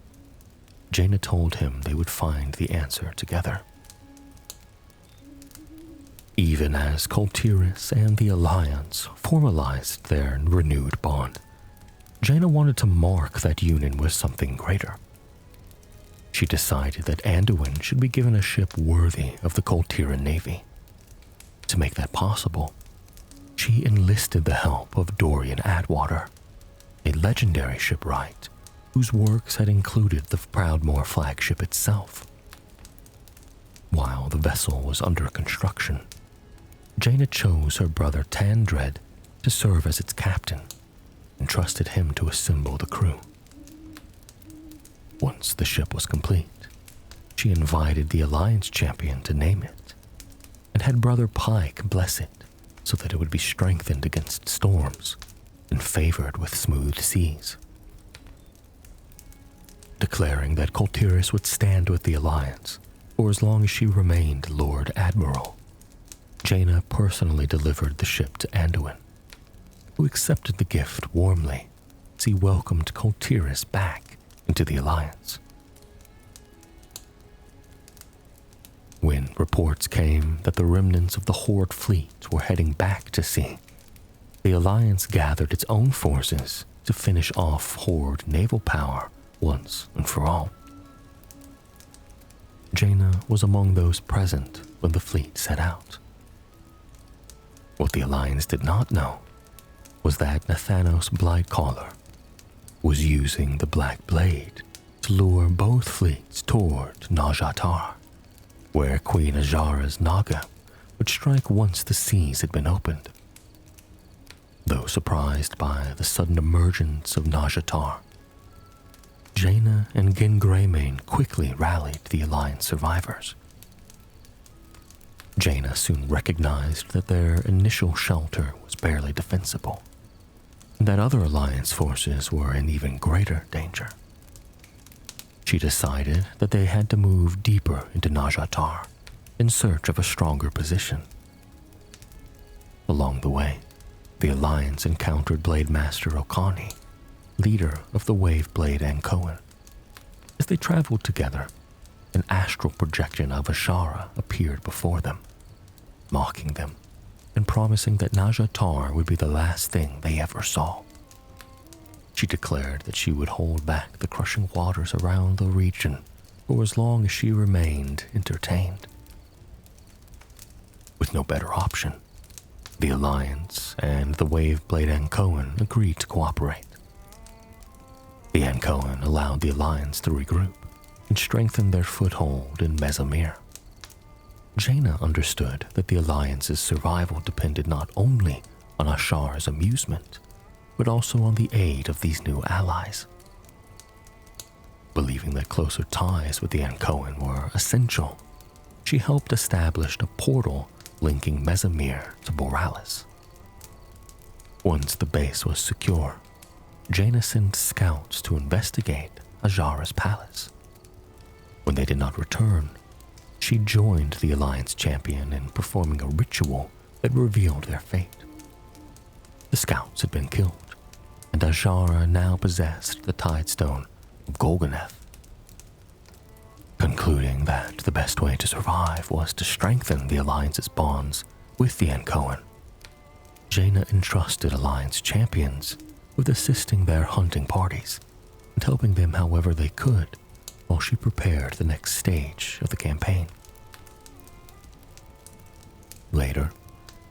Jaina told him they would find the answer together. Even as Kul Tiras and the Alliance formalized their renewed bond, Jaina wanted to mark that union with something greater. She decided that Anduin should be given a ship worthy of the Kul Tiran Navy. To make that possible, she enlisted the help of Dorian Atwater, a legendary shipwright whose works had included the Proudmoore flagship itself. While the vessel was under construction, Jaina chose her brother Tandred to serve as its captain and trusted him to assemble the crew. Once the ship was complete, she invited the Alliance champion to name it and had Brother Pike bless it so that it would be strengthened against storms and favored with smooth seas. Declaring that Kul Tiras would stand with the Alliance for as long as she remained Lord Admiral, Jaina personally delivered the ship to Anduin, who accepted the gift warmly as he welcomed Kul Tiras back into the Alliance. When reports came that the remnants of the Horde fleet were heading back to sea, the Alliance gathered its own forces to finish off Horde naval power once and for all. Jaina was among those present when the fleet set out. What the Alliance did not know was that Nathanos Blightcaller was using the Black Blade to lure both fleets toward Najatar, where Queen Ajara's Naga would strike once the seas had been opened. Though surprised by the sudden emergence of Najatar, Jaina and Gin Greymane quickly rallied the Alliance survivors. Jaina soon recognized that their initial shelter was barely defensible, and that other Alliance forces were in even greater danger. She decided that they had to move deeper into Najatar in search of a stronger position. Along the way, the Alliance encountered Blade Master Okani, leader of the Waveblade Ankoan. As they traveled together, an astral projection of Ashara appeared before them, mocking them and promising that Najatar would be the last thing they ever saw. She declared that she would hold back the crushing waters around the region for as long as she remained entertained. With no better option, the Alliance and the Waveblade Ankoan agreed to cooperate. The Ankoan allowed the Alliance to regroup and strengthen their foothold in Mesamir. Jaina understood that the Alliance's survival depended not only on Ashar's amusement, but also on the aid of these new allies. Believing that closer ties with the Ankoan were essential, she helped establish a portal linking Mesamir to Boralis. Once the base was secure, Jaina sent scouts to investigate Ajara's palace. When they did not return, she joined the Alliance champion in performing a ritual that revealed their fate. The scouts had been killed, and Ajara now possessed the Tidestone of Golganeth. Concluding that the best way to survive was to strengthen the Alliance's bonds with the Ankoan, Jaina entrusted Alliance champions with assisting their hunting parties and helping them however they could while she prepared the next stage of the campaign. Later,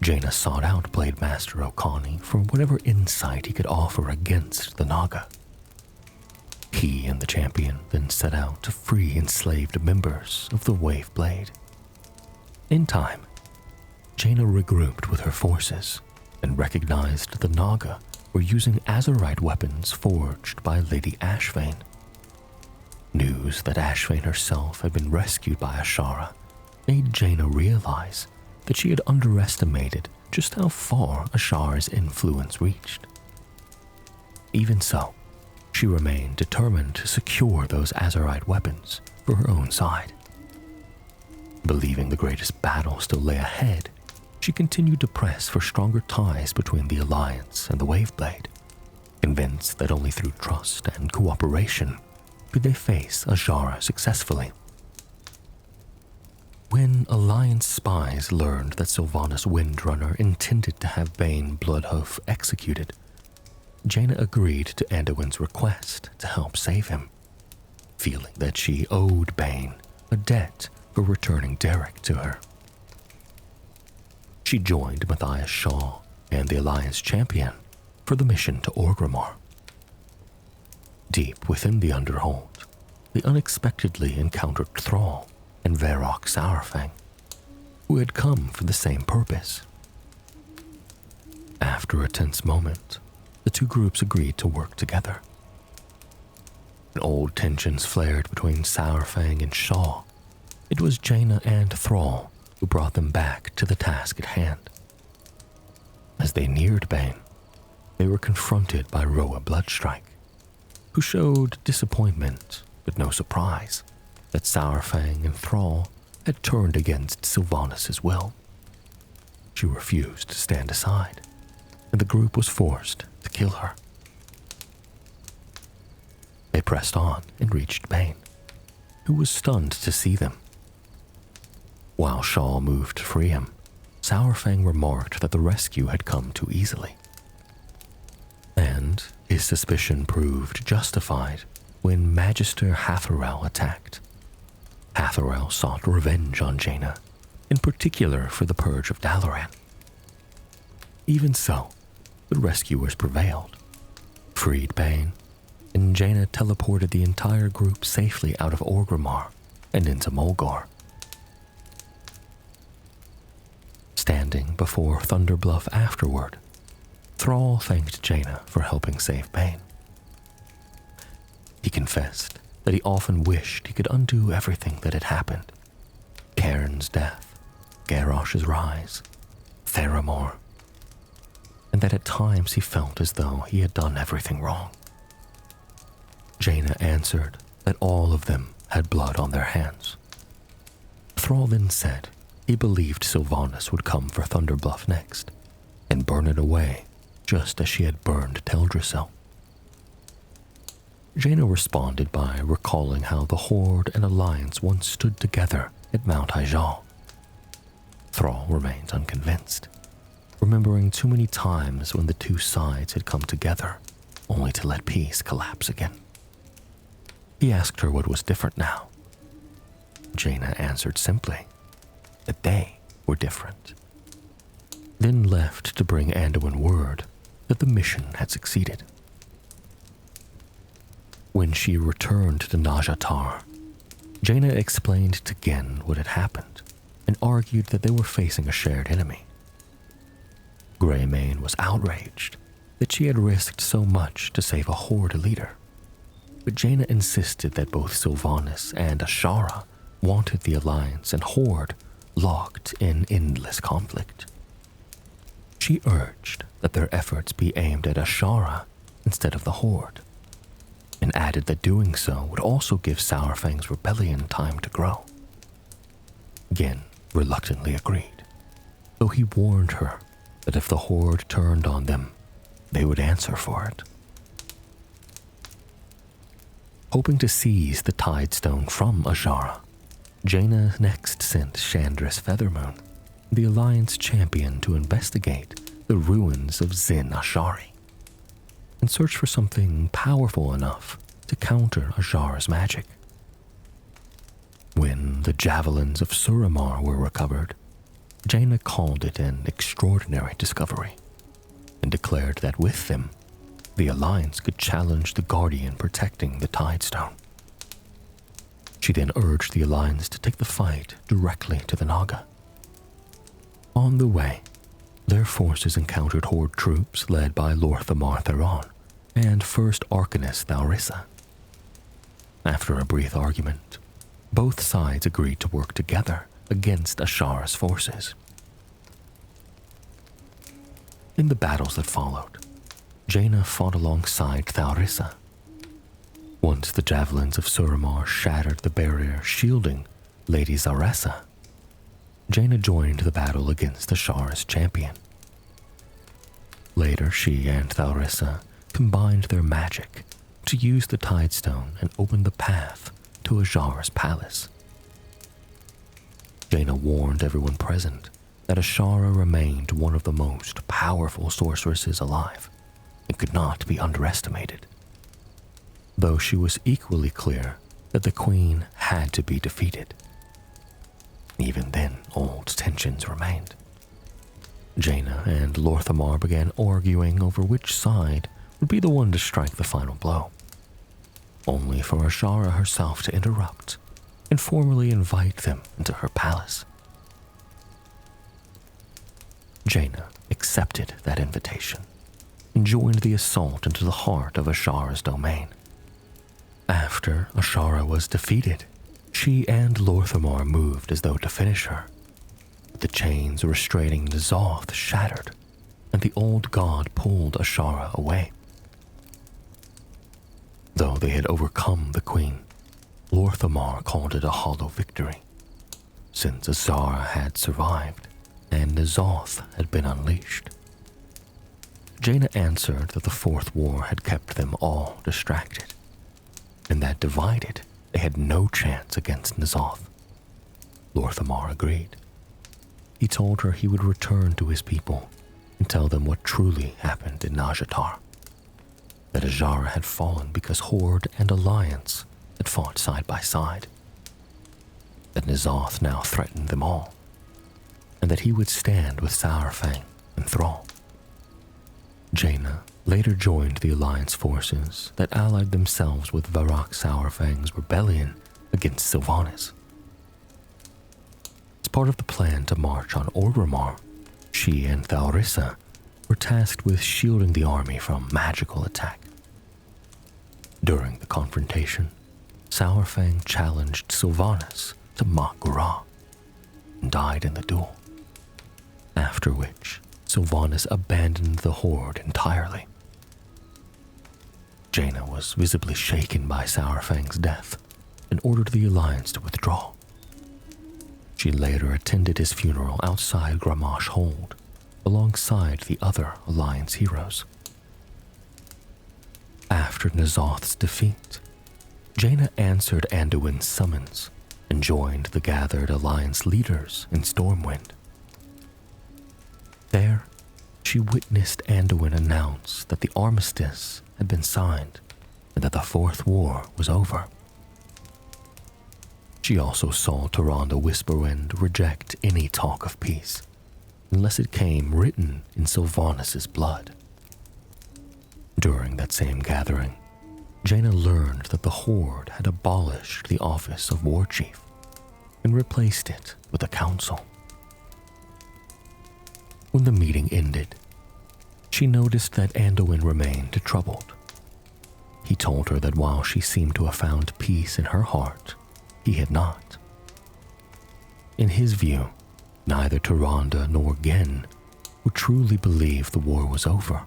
Jaina sought out Blade Master Okani for whatever insight he could offer against the Naga. He and the champion then set out to free enslaved members of the Waveblade. In time, Jaina regrouped with her forces and recognized the Naga were using Azurite weapons forged by Lady Ashvane. News that Ashvane herself had been rescued by Ashara made Jaina realize that she had underestimated just how far Ashara's influence reached. Even so, she remained determined to secure those Azurite weapons for her own side. Believing the greatest battle still lay ahead, she continued to press for stronger ties between the Alliance and the Waveblade, convinced that only through trust and cooperation could they face Ajara successfully. When Alliance spies learned that Sylvanas Windrunner intended to have Bane Bloodhoof executed, Jaina agreed to Anduin's request to help save him, feeling that she owed Bane a debt for returning Derek to her. She joined Matthias Shaw and the Alliance champion for the mission to Orgrimmar. Deep within the Underhold, they unexpectedly encountered Thrall and Varrock Sourfang, who had come for the same purpose. After a tense moment, the two groups agreed to work together. When old tensions flared between Sourfang and Shaw, it was Jaina and Thrall who brought them back to the task at hand. As they neared Bane, they were confronted by Roa Bloodstrike, who showed disappointment but no surprise that Sourfang and Thrall had turned against Sylvanas' will. She refused to stand aside, and the group was forced to kill her. They pressed on and reached Bane, who was stunned to see them. While Shaw moved to free him, Sourfang remarked that the rescue had come too easily. And his suspicion proved justified when Magister Hatherell attacked. Hatherel sought revenge on Jaina, in particular for the purge of Dalaran. Even so, the rescuers prevailed, freed Bane, and Jaina teleported the entire group safely out of Orgrimmar and into Mulgore. Standing before Thunderbluff afterward, Thrall thanked Jaina for helping save Bane. He confessed that he often wished he could undo everything that had happened. Cairn's death, Garrosh's rise, Theramore, and that at times he felt as though he had done everything wrong. Jaina answered that all of them had blood on their hands. Thrall then said he believed Sylvanas would come for Thunderbluff next, and burn it away just as she had burned Teldrassil. Jaina responded by recalling how the Horde and Alliance once stood together at Mount Hyjal. Thrall remains unconvinced, remembering too many times when the two sides had come together, only to let peace collapse again. He asked her what was different now. Jaina answered simply that they were different, then left to bring Anduin word that the mission had succeeded. When she returned to Najatar, Jaina explained to Genn what had happened and argued that they were facing a shared enemy. Greymane was outraged that she had risked so much to save a Horde leader, but Jaina insisted that both Sylvanas and Ashara wanted the Alliance and Horde locked in endless conflict. She urged that their efforts be aimed at Ashara instead of the Horde, and added that doing so would also give Sourfang's rebellion time to grow. Genn reluctantly agreed, though he warned her that if the Horde turned on them, they would answer for it. Hoping to seize the Tidestone from Ashara, Jaina next sent Chandris Feathermoon, the Alliance champion, to investigate the ruins of Zin Ashari and search for something powerful enough to counter Ashara's magic. When the javelins of Suramar were recovered, Jaina called it an extraordinary discovery and declared that with them, the Alliance could challenge the Guardian protecting the Tidestone. She then urged the Alliance to take the fight directly to the Naga. On the way, their forces encountered Horde troops led by Lorthamar Theron and First Arcanist Thaurissa. After a brief argument, both sides agreed to work together against Ashara's forces. In the battles that followed, Jaina fought alongside Thaurissa. Once the javelins of Suramar shattered the barrier shielding Lady Zaressa, Jaina joined the battle against Ashara's champion. Later, she and Thaurissa combined their magic to use the Tidestone and open the path to Ashara's palace. Jaina warned everyone present that Ashara remained one of the most powerful sorceresses alive and could not be underestimated, though she was equally clear that the Queen had to be defeated. Even then, old tensions remained. Jaina and Lorthamar began arguing over which side would be the one to strike the final blow, only for Ashara herself to interrupt and formally invite them into her palace. Jaina accepted that invitation and joined the assault into the heart of Ashara's domain. After Ashara was defeated, she and Lorthamar moved as though to finish her. But the chains restraining N'Zoth shattered, and the old god pulled Ashara away. Though they had overcome the Queen, Lorthamar called it a hollow victory, since Azara had survived and N'Zoth had been unleashed. Jaina answered that the Fourth War had kept them all distracted, and that divided, they had no chance against N'Zoth. Lorthamar agreed. He told her he would return to his people and tell them what truly happened in Najatar, that Azara had fallen because Horde and Alliance had fought side by side. that N'Zoth now threatened them all, and that he would stand with Saurfang and Thrall. Jaina later joined the Alliance forces that allied themselves with Varrock Saurfang's rebellion against Sylvanas. As part of the plan to march on Orgrimmar, she and Thaurissa were tasked with shielding the army from magical attack. During the confrontation, Saurfang challenged Sylvanas to Mak'gora and died in the duel, after which Sylvanas abandoned the Horde entirely. Jaina was visibly shaken by Saurfang's death and ordered the Alliance to withdraw. She later attended his funeral outside Gramash Hold, alongside the other Alliance heroes. After N'Zoth's defeat, Jaina answered Anduin's summons and joined the gathered Alliance leaders in Stormwind. There, she witnessed Anduin announce that the armistice had been signed and that the Fourth War was over. She also saw Tyrande Whisperwind reject any talk of peace, unless it came written in Sylvanas' blood. During that same gathering, Jaina learned that the Horde had abolished the office of War Chief and replaced it with a council. When the meeting ended, she noticed that Anduin remained troubled. He told her that while she seemed to have found peace in her heart, he had not. In his view, neither Tyrande nor Gen would truly believe the war was over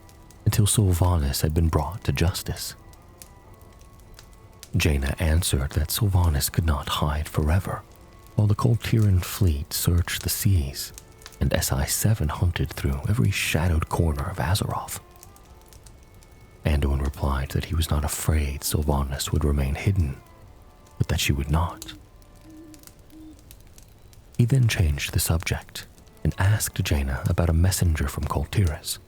until Sylvanas had been brought to justice. Jaina answered that Sylvanas could not hide forever, while the Kul Tiran fleet searched the seas and SI-7 hunted through every shadowed corner of Azeroth. Anduin replied that he was not afraid Sylvanas would remain hidden, but that she would not. He then changed the subject and asked Jaina about a messenger from Kul Tiras.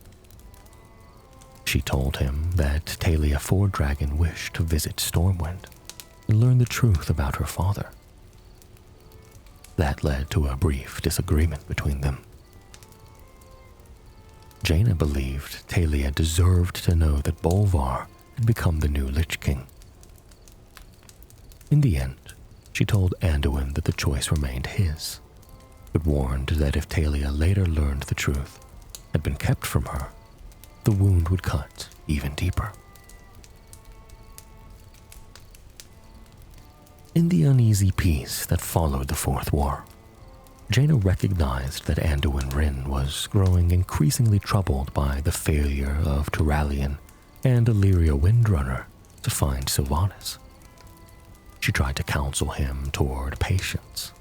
She told him that Talia Fordragon wished to visit Stormwind and learn the truth about her father. That led to a brief disagreement between them. Jaina believed Talia deserved to know that Bolvar had become the new Lich King. In the end, she told Anduin that the choice remained his, but warned that if Talia later learned the truth had been kept from her, the wound would cut even deeper. In the uneasy peace that followed the Fourth War, Jaina recognized that Anduin Wrynn was growing increasingly troubled by the failure of Turalyon and Illyria Windrunner to find Sylvanas. She tried to counsel him toward patience,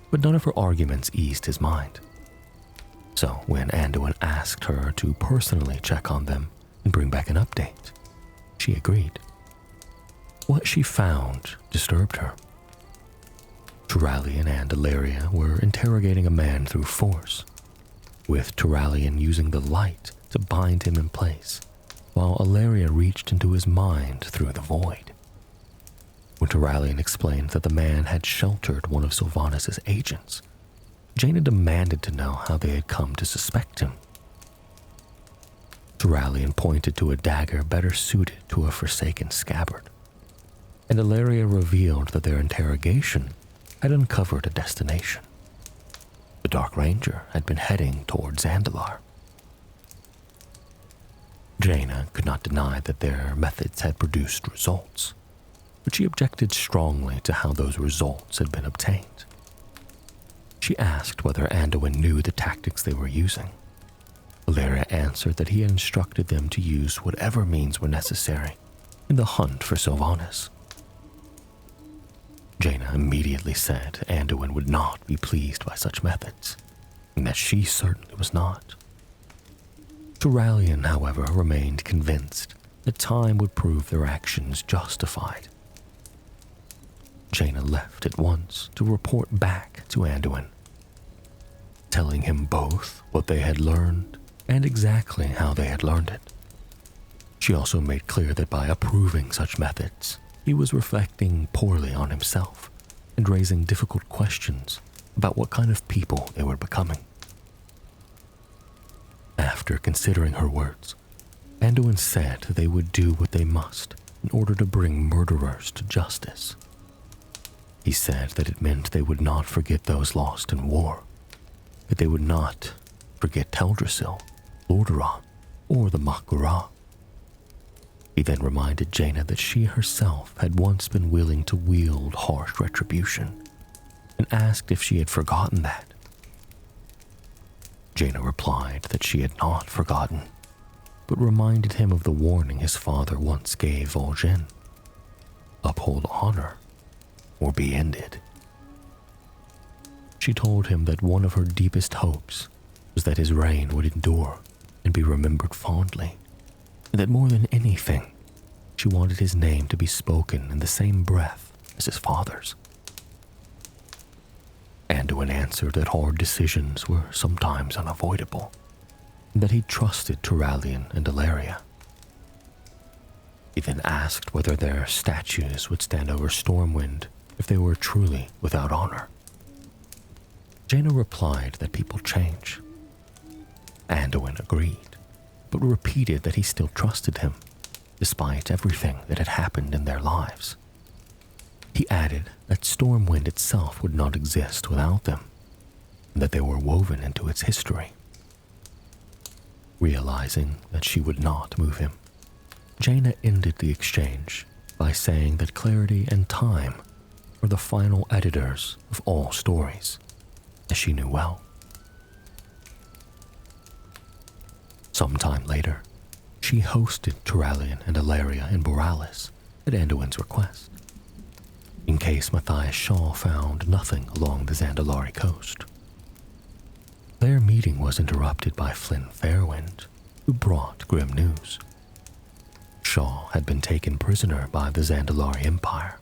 but none of her arguments eased his mind. So when Anduin asked her to personally check on them and bring back an update, she agreed. What she found disturbed her. Turalyon and Illyria were interrogating a man through force, with Turalyon using the light to bind him in place, while Illyria reached into his mind through the void. When Turalyon explained that the man had sheltered one of Sylvanas' agents, Jaina demanded to know how they had come to suspect him. Turalyon pointed to a dagger better suited to a forsaken scabbard, and Illyria revealed that their interrogation had uncovered a destination. The Dark Ranger had been heading toward Zandalar. Jaina could not deny that their methods had produced results, but she objected strongly to how those results had been obtained. She asked whether Anduin knew the tactics they were using. Illyria answered that he had instructed them to use whatever means were necessary in the hunt for Sylvanas. Jaina immediately said Anduin would not be pleased by such methods, and that she certainly was not. Turalyon, however, remained convinced that time would prove their actions justified. Jaina left at once to report back to Anduin, telling him both what they had learned and exactly how they had learned it. She also made clear that by approving such methods, he was reflecting poorly on himself and raising difficult questions about what kind of people they were becoming. After considering her words, Anduin said they would do what they must in order to bring murderers to justice. He said that it meant they would not forget those lost in war, that they would not forget Teldrassil, Lordaeron, or the Mak'gora. He then reminded Jaina that she herself had once been willing to wield harsh retribution, and asked if she had forgotten that. Jaina replied that she had not forgotten, but reminded him of the warning his father once gave Vol'jin: uphold honor or be ended. She told him that one of her deepest hopes was that his reign would endure and be remembered fondly, and that more than anything, she wanted his name to be spoken in the same breath as his father's. Anduin answered that hard decisions were sometimes unavoidable, and that he trusted Turalyon and Ilaria. He then asked whether their statues would stand over Stormwind if they were truly without honor. Jaina replied that people change. Anduin agreed, but repeated that he still trusted him, despite everything that had happened in their lives. He added that Stormwind itself would not exist without them, and that they were woven into its history. Realizing that she would not move him, Jaina ended the exchange by saying that clarity and time were the final editors of all stories, as she knew well. Sometime later, she hosted Turalyon and Ilaria in Boralis at Anduin's request, in case Matthias Shaw found nothing along the Zandalari coast. Their meeting was interrupted by Flynn Fairwind, who brought grim news. Shaw had been taken prisoner by the Zandalari Empire.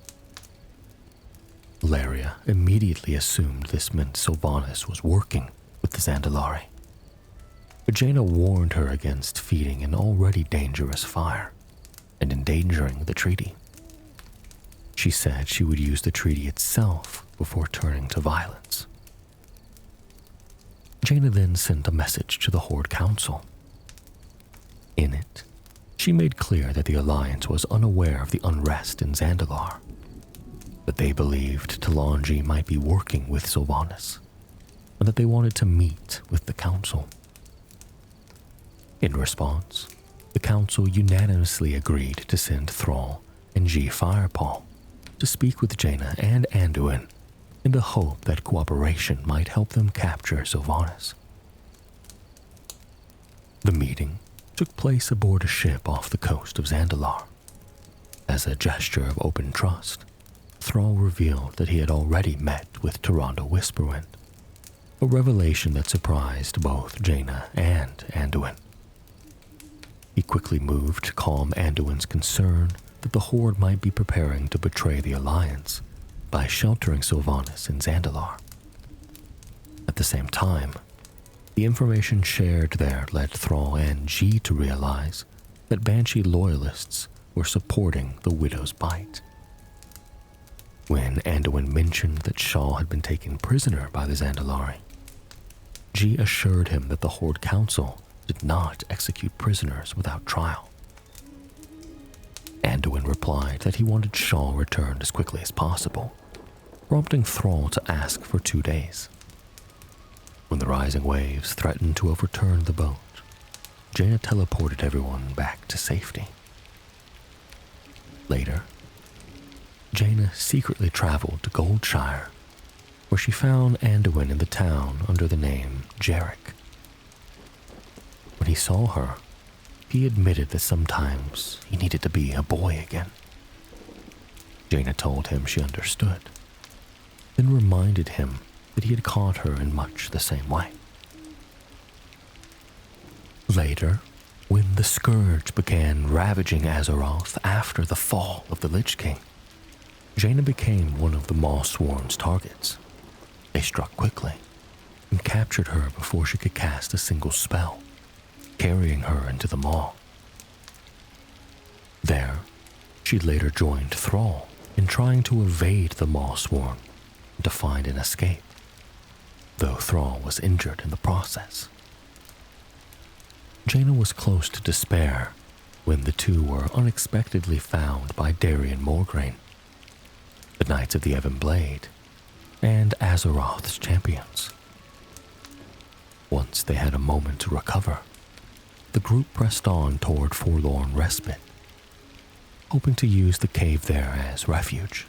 Ilaria immediately assumed this meant Sylvanas was working with the Zandalari, but Jaina warned her against feeding an already dangerous fire and endangering the treaty. She said she would use the treaty itself before turning to violence. Jaina then sent a message to the Horde Council. In it, she made clear that the Alliance was unaware of the unrest in Zandalar, that they believed Talanji might be working with Sylvanas, and that they wanted to meet with the Council. In response, the Council unanimously agreed to send Thrall and G. Firepaw to speak with Jaina and Anduin in the hope that cooperation might help them capture Sylvanas. The meeting took place aboard a ship off the coast of Zandalar. As a gesture of open trust, Thrall revealed that he had already met with Tyrande Whisperwind, a revelation that surprised both Jaina and Anduin. He quickly moved to calm Anduin's concern that the Horde might be preparing to betray the Alliance by sheltering Sylvanas in Zandalar. At the same time, the information shared there led Thrall and G to realize that Banshee loyalists were supporting the Widow's Bite. When Anduin mentioned that Shaw had been taken prisoner by the Zandalari, G assured him that the Horde Council did not execute prisoners without trial. Anduin replied that he wanted Shaw returned as quickly as possible, prompting Thrall to ask for 2 days. When the rising waves threatened to overturn the boat, Jaina teleported everyone back to safety. Later, Jaina secretly traveled to Goldshire, where she found Anduin in the town under the name Jarek. When he saw her, he admitted that sometimes he needed to be a boy again. Jaina told him she understood, then reminded him that he had caught her in much the same way. Later, when the Scourge began ravaging Azeroth after the fall of the Lich King, Jaina became one of the Maw-Sworn's targets. They struck quickly and captured her before she could cast a single spell, carrying her into the Maw. There, she later joined Thrall in trying to evade the Maw-Sworn and to find an escape, though Thrall was injured in the process. Jaina was close to despair when the two were unexpectedly found by Darian Morgraine, the Knights of the Ebon Blade, and Azeroth's champions. Once they had a moment to recover, the group pressed on toward Forlorn Respite, hoping to use the cave there as refuge.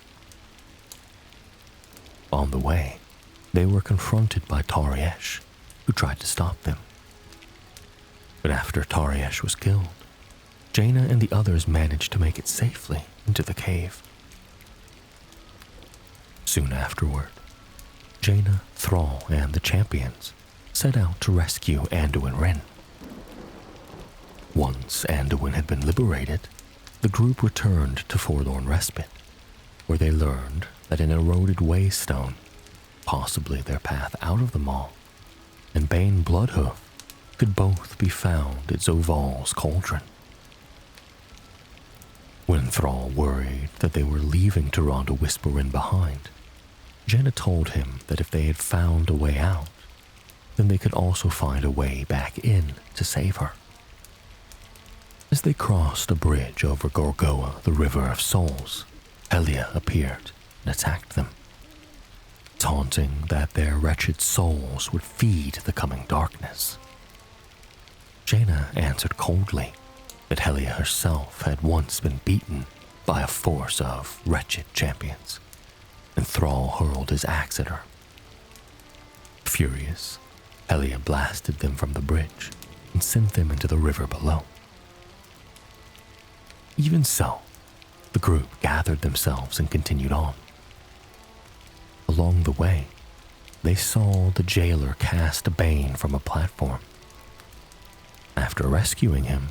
On the way, they were confronted by Tariesh, who tried to stop them. But after Tariesh was killed, Jaina and the others managed to make it safely into the cave. Soon afterward, Jaina, Thrall, and the champions set out to rescue Anduin Wrynn. Once Anduin had been liberated, the group returned to Forlorn Respite, where they learned that an eroded waystone, possibly their path out of the Maw, and Bane Bloodhoof could both be found at Zoval's cauldron. When Thrall worried that they were leaving Tyrande Whisperin behind, Jaina told him that if they had found a way out, then they could also find a way back in to save her. As they crossed a bridge over Gorgoa, the River of Souls, Helia appeared and attacked them, taunting that their wretched souls would feed the coming darkness. Jaina answered coldly that Helia herself had once been beaten by a force of wretched champions, and Thrall hurled his axe at her. Furious, Helia blasted them from the bridge and sent them into the river below. Even so, the group gathered themselves and continued on. Along the way, they saw the jailer cast Bane from a platform. After rescuing him,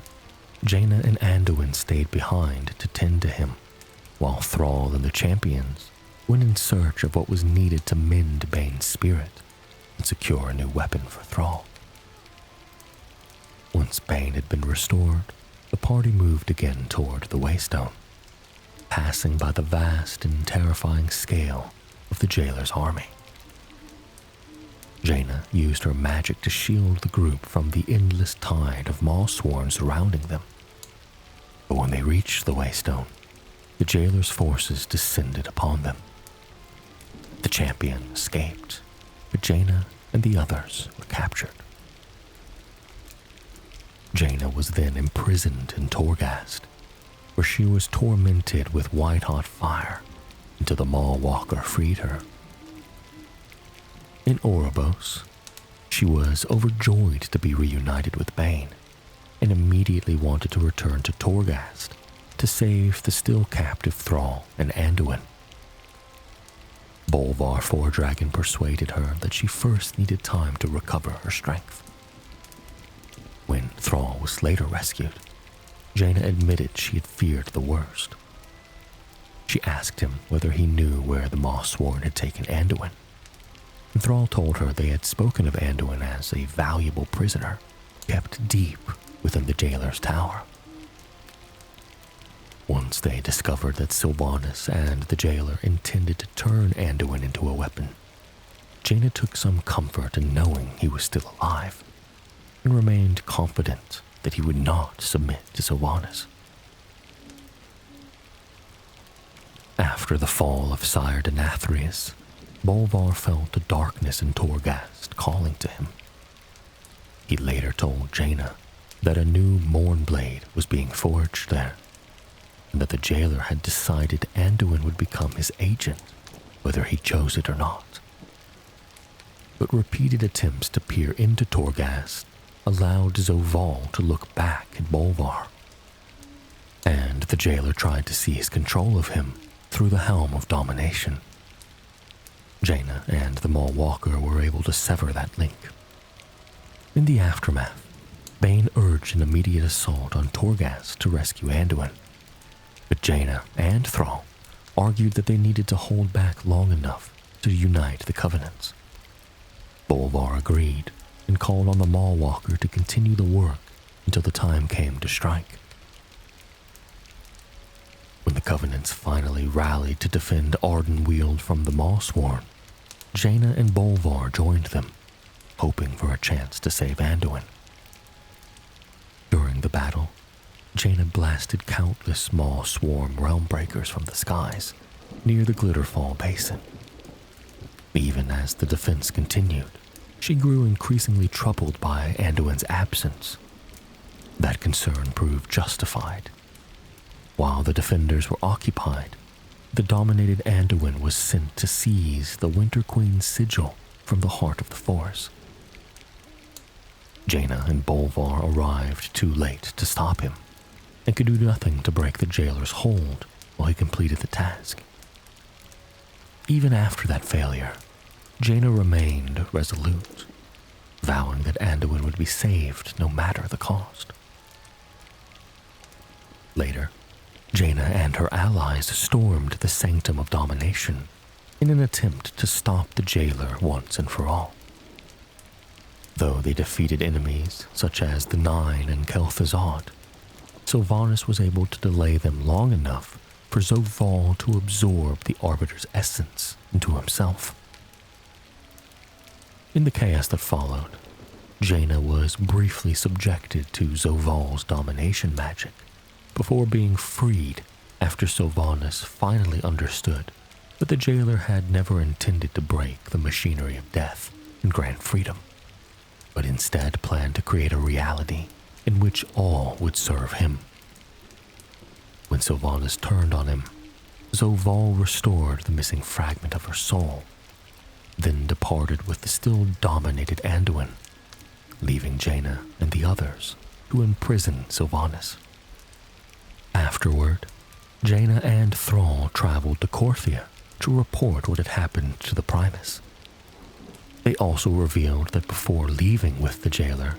Jaina and Anduin stayed behind to tend to him, while Thrall and the champions went in search of what was needed to mend Bane's spirit and secure a new weapon for Thrall. Once Bane had been restored, the party moved again toward the Waystone, passing by the vast and terrifying scale of the jailer's army. Jaina used her magic to shield the group from the endless tide of Mawsworn surrounding them. But when they reached the Waystone, the jailer's forces descended upon them. The champion escaped, but Jaina and the others were captured. Jaina was then imprisoned in Torghast, where she was tormented with white-hot fire until the Maw Walker freed her. In Oribos, she was overjoyed to be reunited with Bane and immediately wanted to return to Torghast to save the still captive Thrall and Anduin. Bolvar Fordragon persuaded her that she first needed time to recover her strength. When Thrall was later rescued, Jaina admitted she had feared the worst. She asked him whether he knew where the Mawsworn had taken Anduin, and Thrall told her they had spoken of Anduin as a valuable prisoner kept deep within the jailer's tower. Once they discovered that Sylvanas and the jailer intended to turn Anduin into a weapon, Jaina took some comfort in knowing he was still alive, and remained confident that he would not submit to Sylvanas. After the fall of Sire Denathrius, Bolvar felt a darkness in Torghast calling to him. He later told Jaina that a new Mournblade was being forged there, and that the jailer had decided Anduin would become his agent, whether he chose it or not. But repeated attempts to peer into Torghast allowed Zoval to look back at Bolvar, and the jailer tried to seize control of him through the Helm of Domination. Jaina and the Maw Walker were able to sever that link. In the aftermath, Bane urged an immediate assault on Torghast to rescue Anduin, but Jaina and Thrall argued that they needed to hold back long enough to unite the Covenants. Bolvar agreed and called on the Maw Walker to continue the work until the time came to strike. When the Covenants finally rallied to defend Ardenweald from the Mawsworn, Jaina and Bolvar joined them, hoping for a chance to save Anduin. During the battle, Jaina blasted countless small swarm realm breakers from the skies near the Glitterfall Basin. Even as the defense continued, she grew increasingly troubled by Anduin's absence. That concern proved justified. While the defenders were occupied, the dominated Anduin was sent to seize the Winter Queen's sigil from the heart of the forest. Jaina and Bolvar arrived too late to stop him, and could do nothing to break the jailer's hold while he completed the task. Even after that failure, Jaina remained resolute, vowing that Anduin would be saved no matter the cost. Later, Jaina and her allies stormed the Sanctum of Domination in an attempt to stop the jailer once and for all. Though they defeated enemies such as the Nine and Kel'Thuzad, Sylvanas was able to delay them long enough for Zovaal to absorb the Arbiter's essence into himself. In the chaos that followed, Jaina was briefly subjected to Zovaal's domination magic before being freed after Sylvanas finally understood that the jailer had never intended to break the machinery of death and grant freedom, but instead planned to create a reality in which all would serve him. When Sylvanas turned on him, Zovaal restored the missing fragment of her soul, then departed with the still dominated Anduin, leaving Jaina and the others to imprison Sylvanas. Afterward, Jaina and Thrall traveled to Korthia to report what had happened to the Primus. They also revealed that before leaving with the jailer,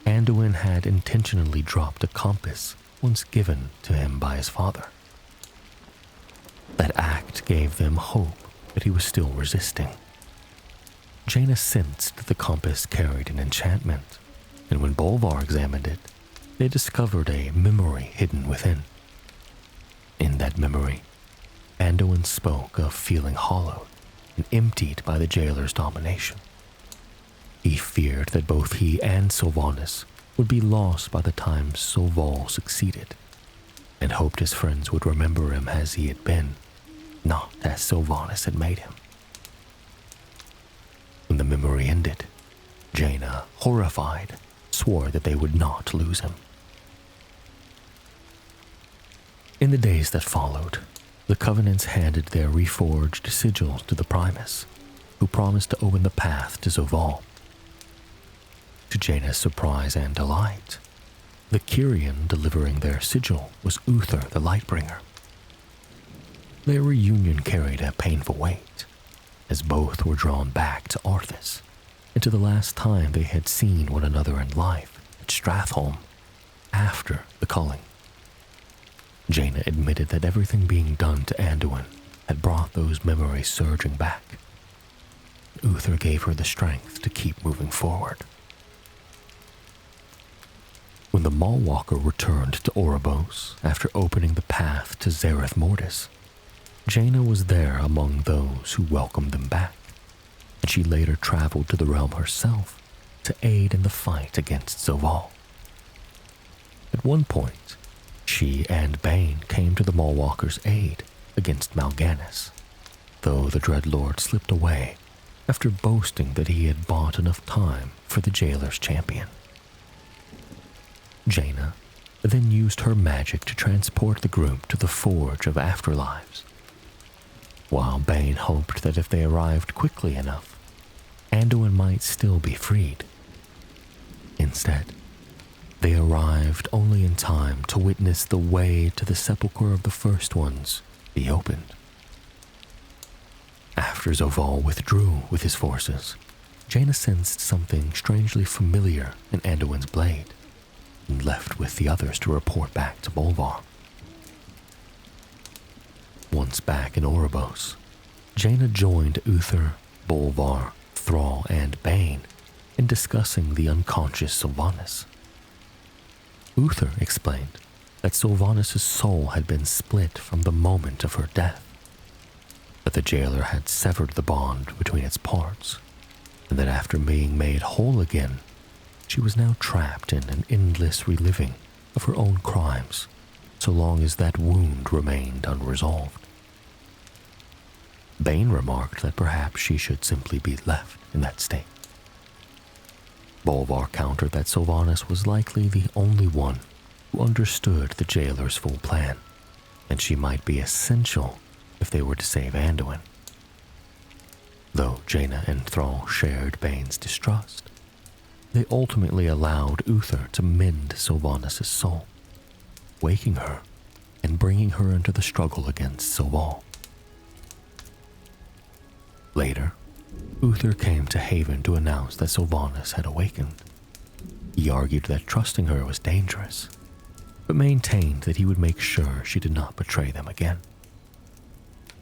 Anduin had intentionally dropped a compass once given to him by his father. That act gave them hope that he was still resisting. Jaina sensed that the compass carried an enchantment, and when Bolvar examined it, they discovered a memory hidden within. In that memory, Anduin spoke of feeling hollowed and emptied by the jailer's domination. He feared that both he and Sylvanas would be lost by the time Zovaal succeeded, and hoped his friends would remember him as he had been, not as Sylvanas had made him. When the memory ended, Jaina, horrified, swore that they would not lose him. In the days that followed, the Covenants handed their reforged sigils to the Primus, who promised to open the path to Zovaal. To Jaina's surprise and delight, the Kyrian delivering their sigil was Uther the Lightbringer. Their reunion carried a painful weight, as both were drawn back to Arthas, and to the last time they had seen one another in life at Stratholme, after the culling. Jaina admitted that everything being done to Anduin had brought those memories surging back. Uther gave her the strength to keep moving forward. When the Mallwalker returned to Oribos after opening the path to Zareth Mortis, Jaina was there among those who welcomed them back, and she later traveled to the realm herself to aid in the fight against Zovaal. At one point, she and Bane came to the Mallwalker's aid against Mal'Ganis, though the Dreadlord slipped away after boasting that he had bought enough time for the jailer's champion. Jaina then used her magic to transport the group to the Forge of Afterlives, while Bane hoped that if they arrived quickly enough, Anduin might still be freed. Instead, they arrived only in time to witness the way to the sepulchre of the First Ones be opened. After Zovaal withdrew with his forces, Jaina sensed something strangely familiar in Anduin's blade, and left with the others to report back to Bolvar. Once back in Oribos, Jaina joined Uther, Bolvar, Thrall, and Bane in discussing the unconscious Sylvanas. Uther explained that Sylvanas' soul had been split from the moment of her death. that the jailer had severed the bond between its parts, and that after being made whole again, she was now trapped in an endless reliving of her own crimes, so long as that wound remained unresolved. Bane remarked that perhaps she should simply be left in that state. Bolvar countered that Sylvanas was likely the only one who understood the jailer's full plan, and she might be essential if they were to save Anduin. Though Jaina and Thrall shared Bane's distrust, they ultimately allowed Uther to mend Sylvanas' soul, waking her and bringing her into the struggle against Sylval. Later, Uther came to Haven to announce that Sylvanas had awakened. He argued that trusting her was dangerous, but maintained that he would make sure she did not betray them again.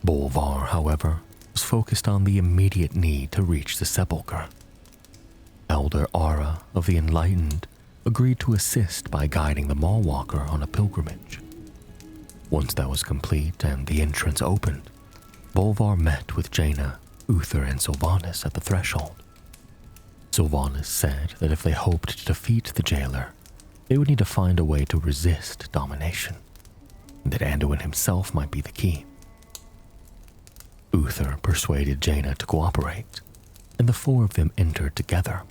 Bolvar, however, was focused on the immediate need to reach the sepulchre. Elder Ara of the Enlightened agreed to assist by guiding the Mallwalker on a pilgrimage. Once that was complete and the entrance opened, Bolvar met with Jaina, Uther, and Sylvanas at the threshold. Sylvanas said that if they hoped to defeat the jailer, they would need to find a way to resist domination, and that Anduin himself might be the key. Uther persuaded Jaina to cooperate, and the four of them entered together.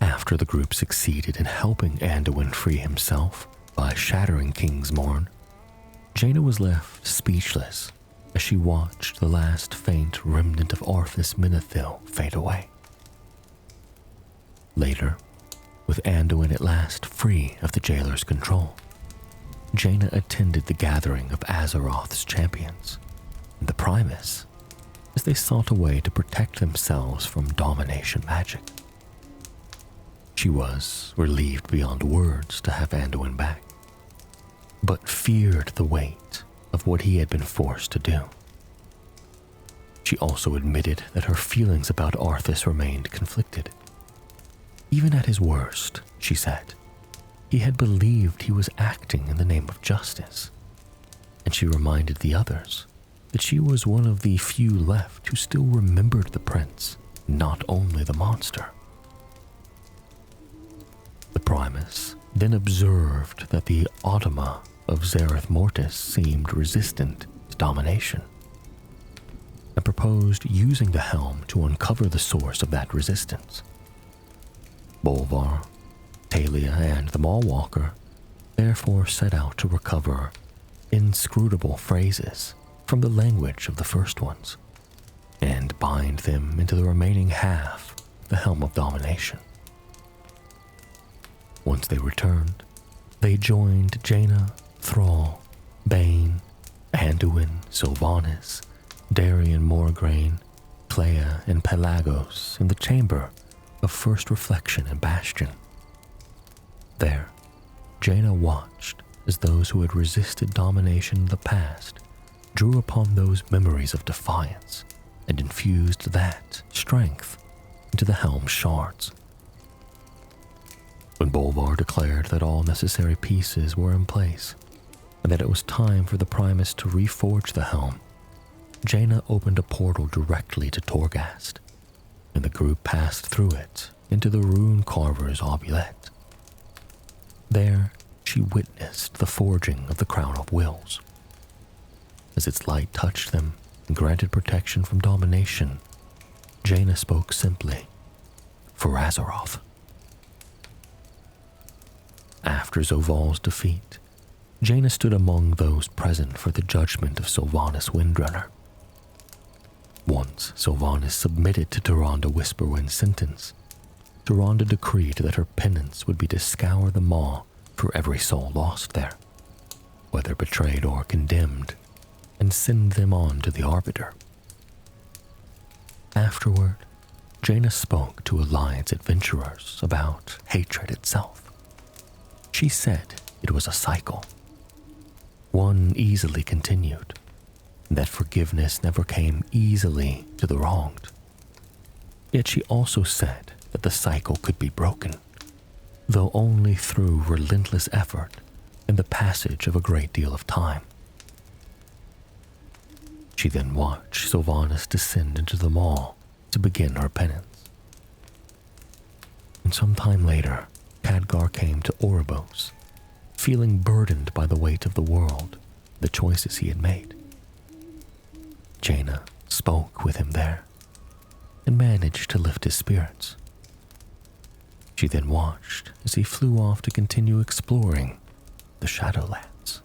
After the group succeeded in helping Anduin free himself by shattering Kingsmorn, Jaina was left speechless as she watched the last faint remnant of Arthas Minethil fade away. Later, with Anduin at last free of the jailer's control, Jaina attended the gathering of Azeroth's champions and the Primus as they sought a way to protect themselves from domination magic. She was relieved beyond words to have Anduin back, but feared the weight of what he had been forced to do. She also admitted that her feelings about Arthas remained conflicted. Even at his worst, she said, he had believed he was acting in the name of justice, and she reminded the others that she was one of the few left who still remembered the prince, not only the monster. The Primus then observed that the automa of Zereth Mortis seemed resistant to domination, and proposed using the helm to uncover the source of that resistance. Bolvar, Talia, and the Mallwalker therefore set out to recover inscrutable phrases from the language of the first ones, and bind them into the remaining half of the Helm of Domination. Once they returned, they joined Jaina, Thrall, Bane, Anduin, Sylvanas, Darian Morgraine, Clea, and Pelagos in the chamber of First Reflection and Bastion. There, Jaina watched as those who had resisted domination in the past drew upon those memories of defiance and infused that strength into the helm's shards. When Bolvar declared that all necessary pieces were in place, and that it was time for the Primus to reforge the helm, Jaina opened a portal directly to Torghast, and the group passed through it into the Rune Carver's Obulette. There, she witnessed the forging of the Crown of Wills. As its light touched them and granted protection from domination, Jaina spoke simply, "For Azeroth." After Zoval's defeat, Jaina stood among those present for the judgment of Sylvanas Windrunner. Once Sylvanas submitted to Tyrande Whisperwind's sentence, Tyrande decreed that her penance would be to scour the maw for every soul lost there, whether betrayed or condemned, and send them on to the Arbiter. Afterward, Jaina spoke to Alliance adventurers about hatred itself. She said it was a cycle, one easily continued, and that forgiveness never came easily to the wronged. Yet she also said that the cycle could be broken, though only through relentless effort and the passage of a great deal of time. She then watched Sylvanas descend into the maw to begin her penance. And some time later, Khadgar came to Oribos, feeling burdened by the weight of the world, the choices he had made. Jaina spoke with him there and managed to lift his spirits. She then watched as he flew off to continue exploring the Shadowlands.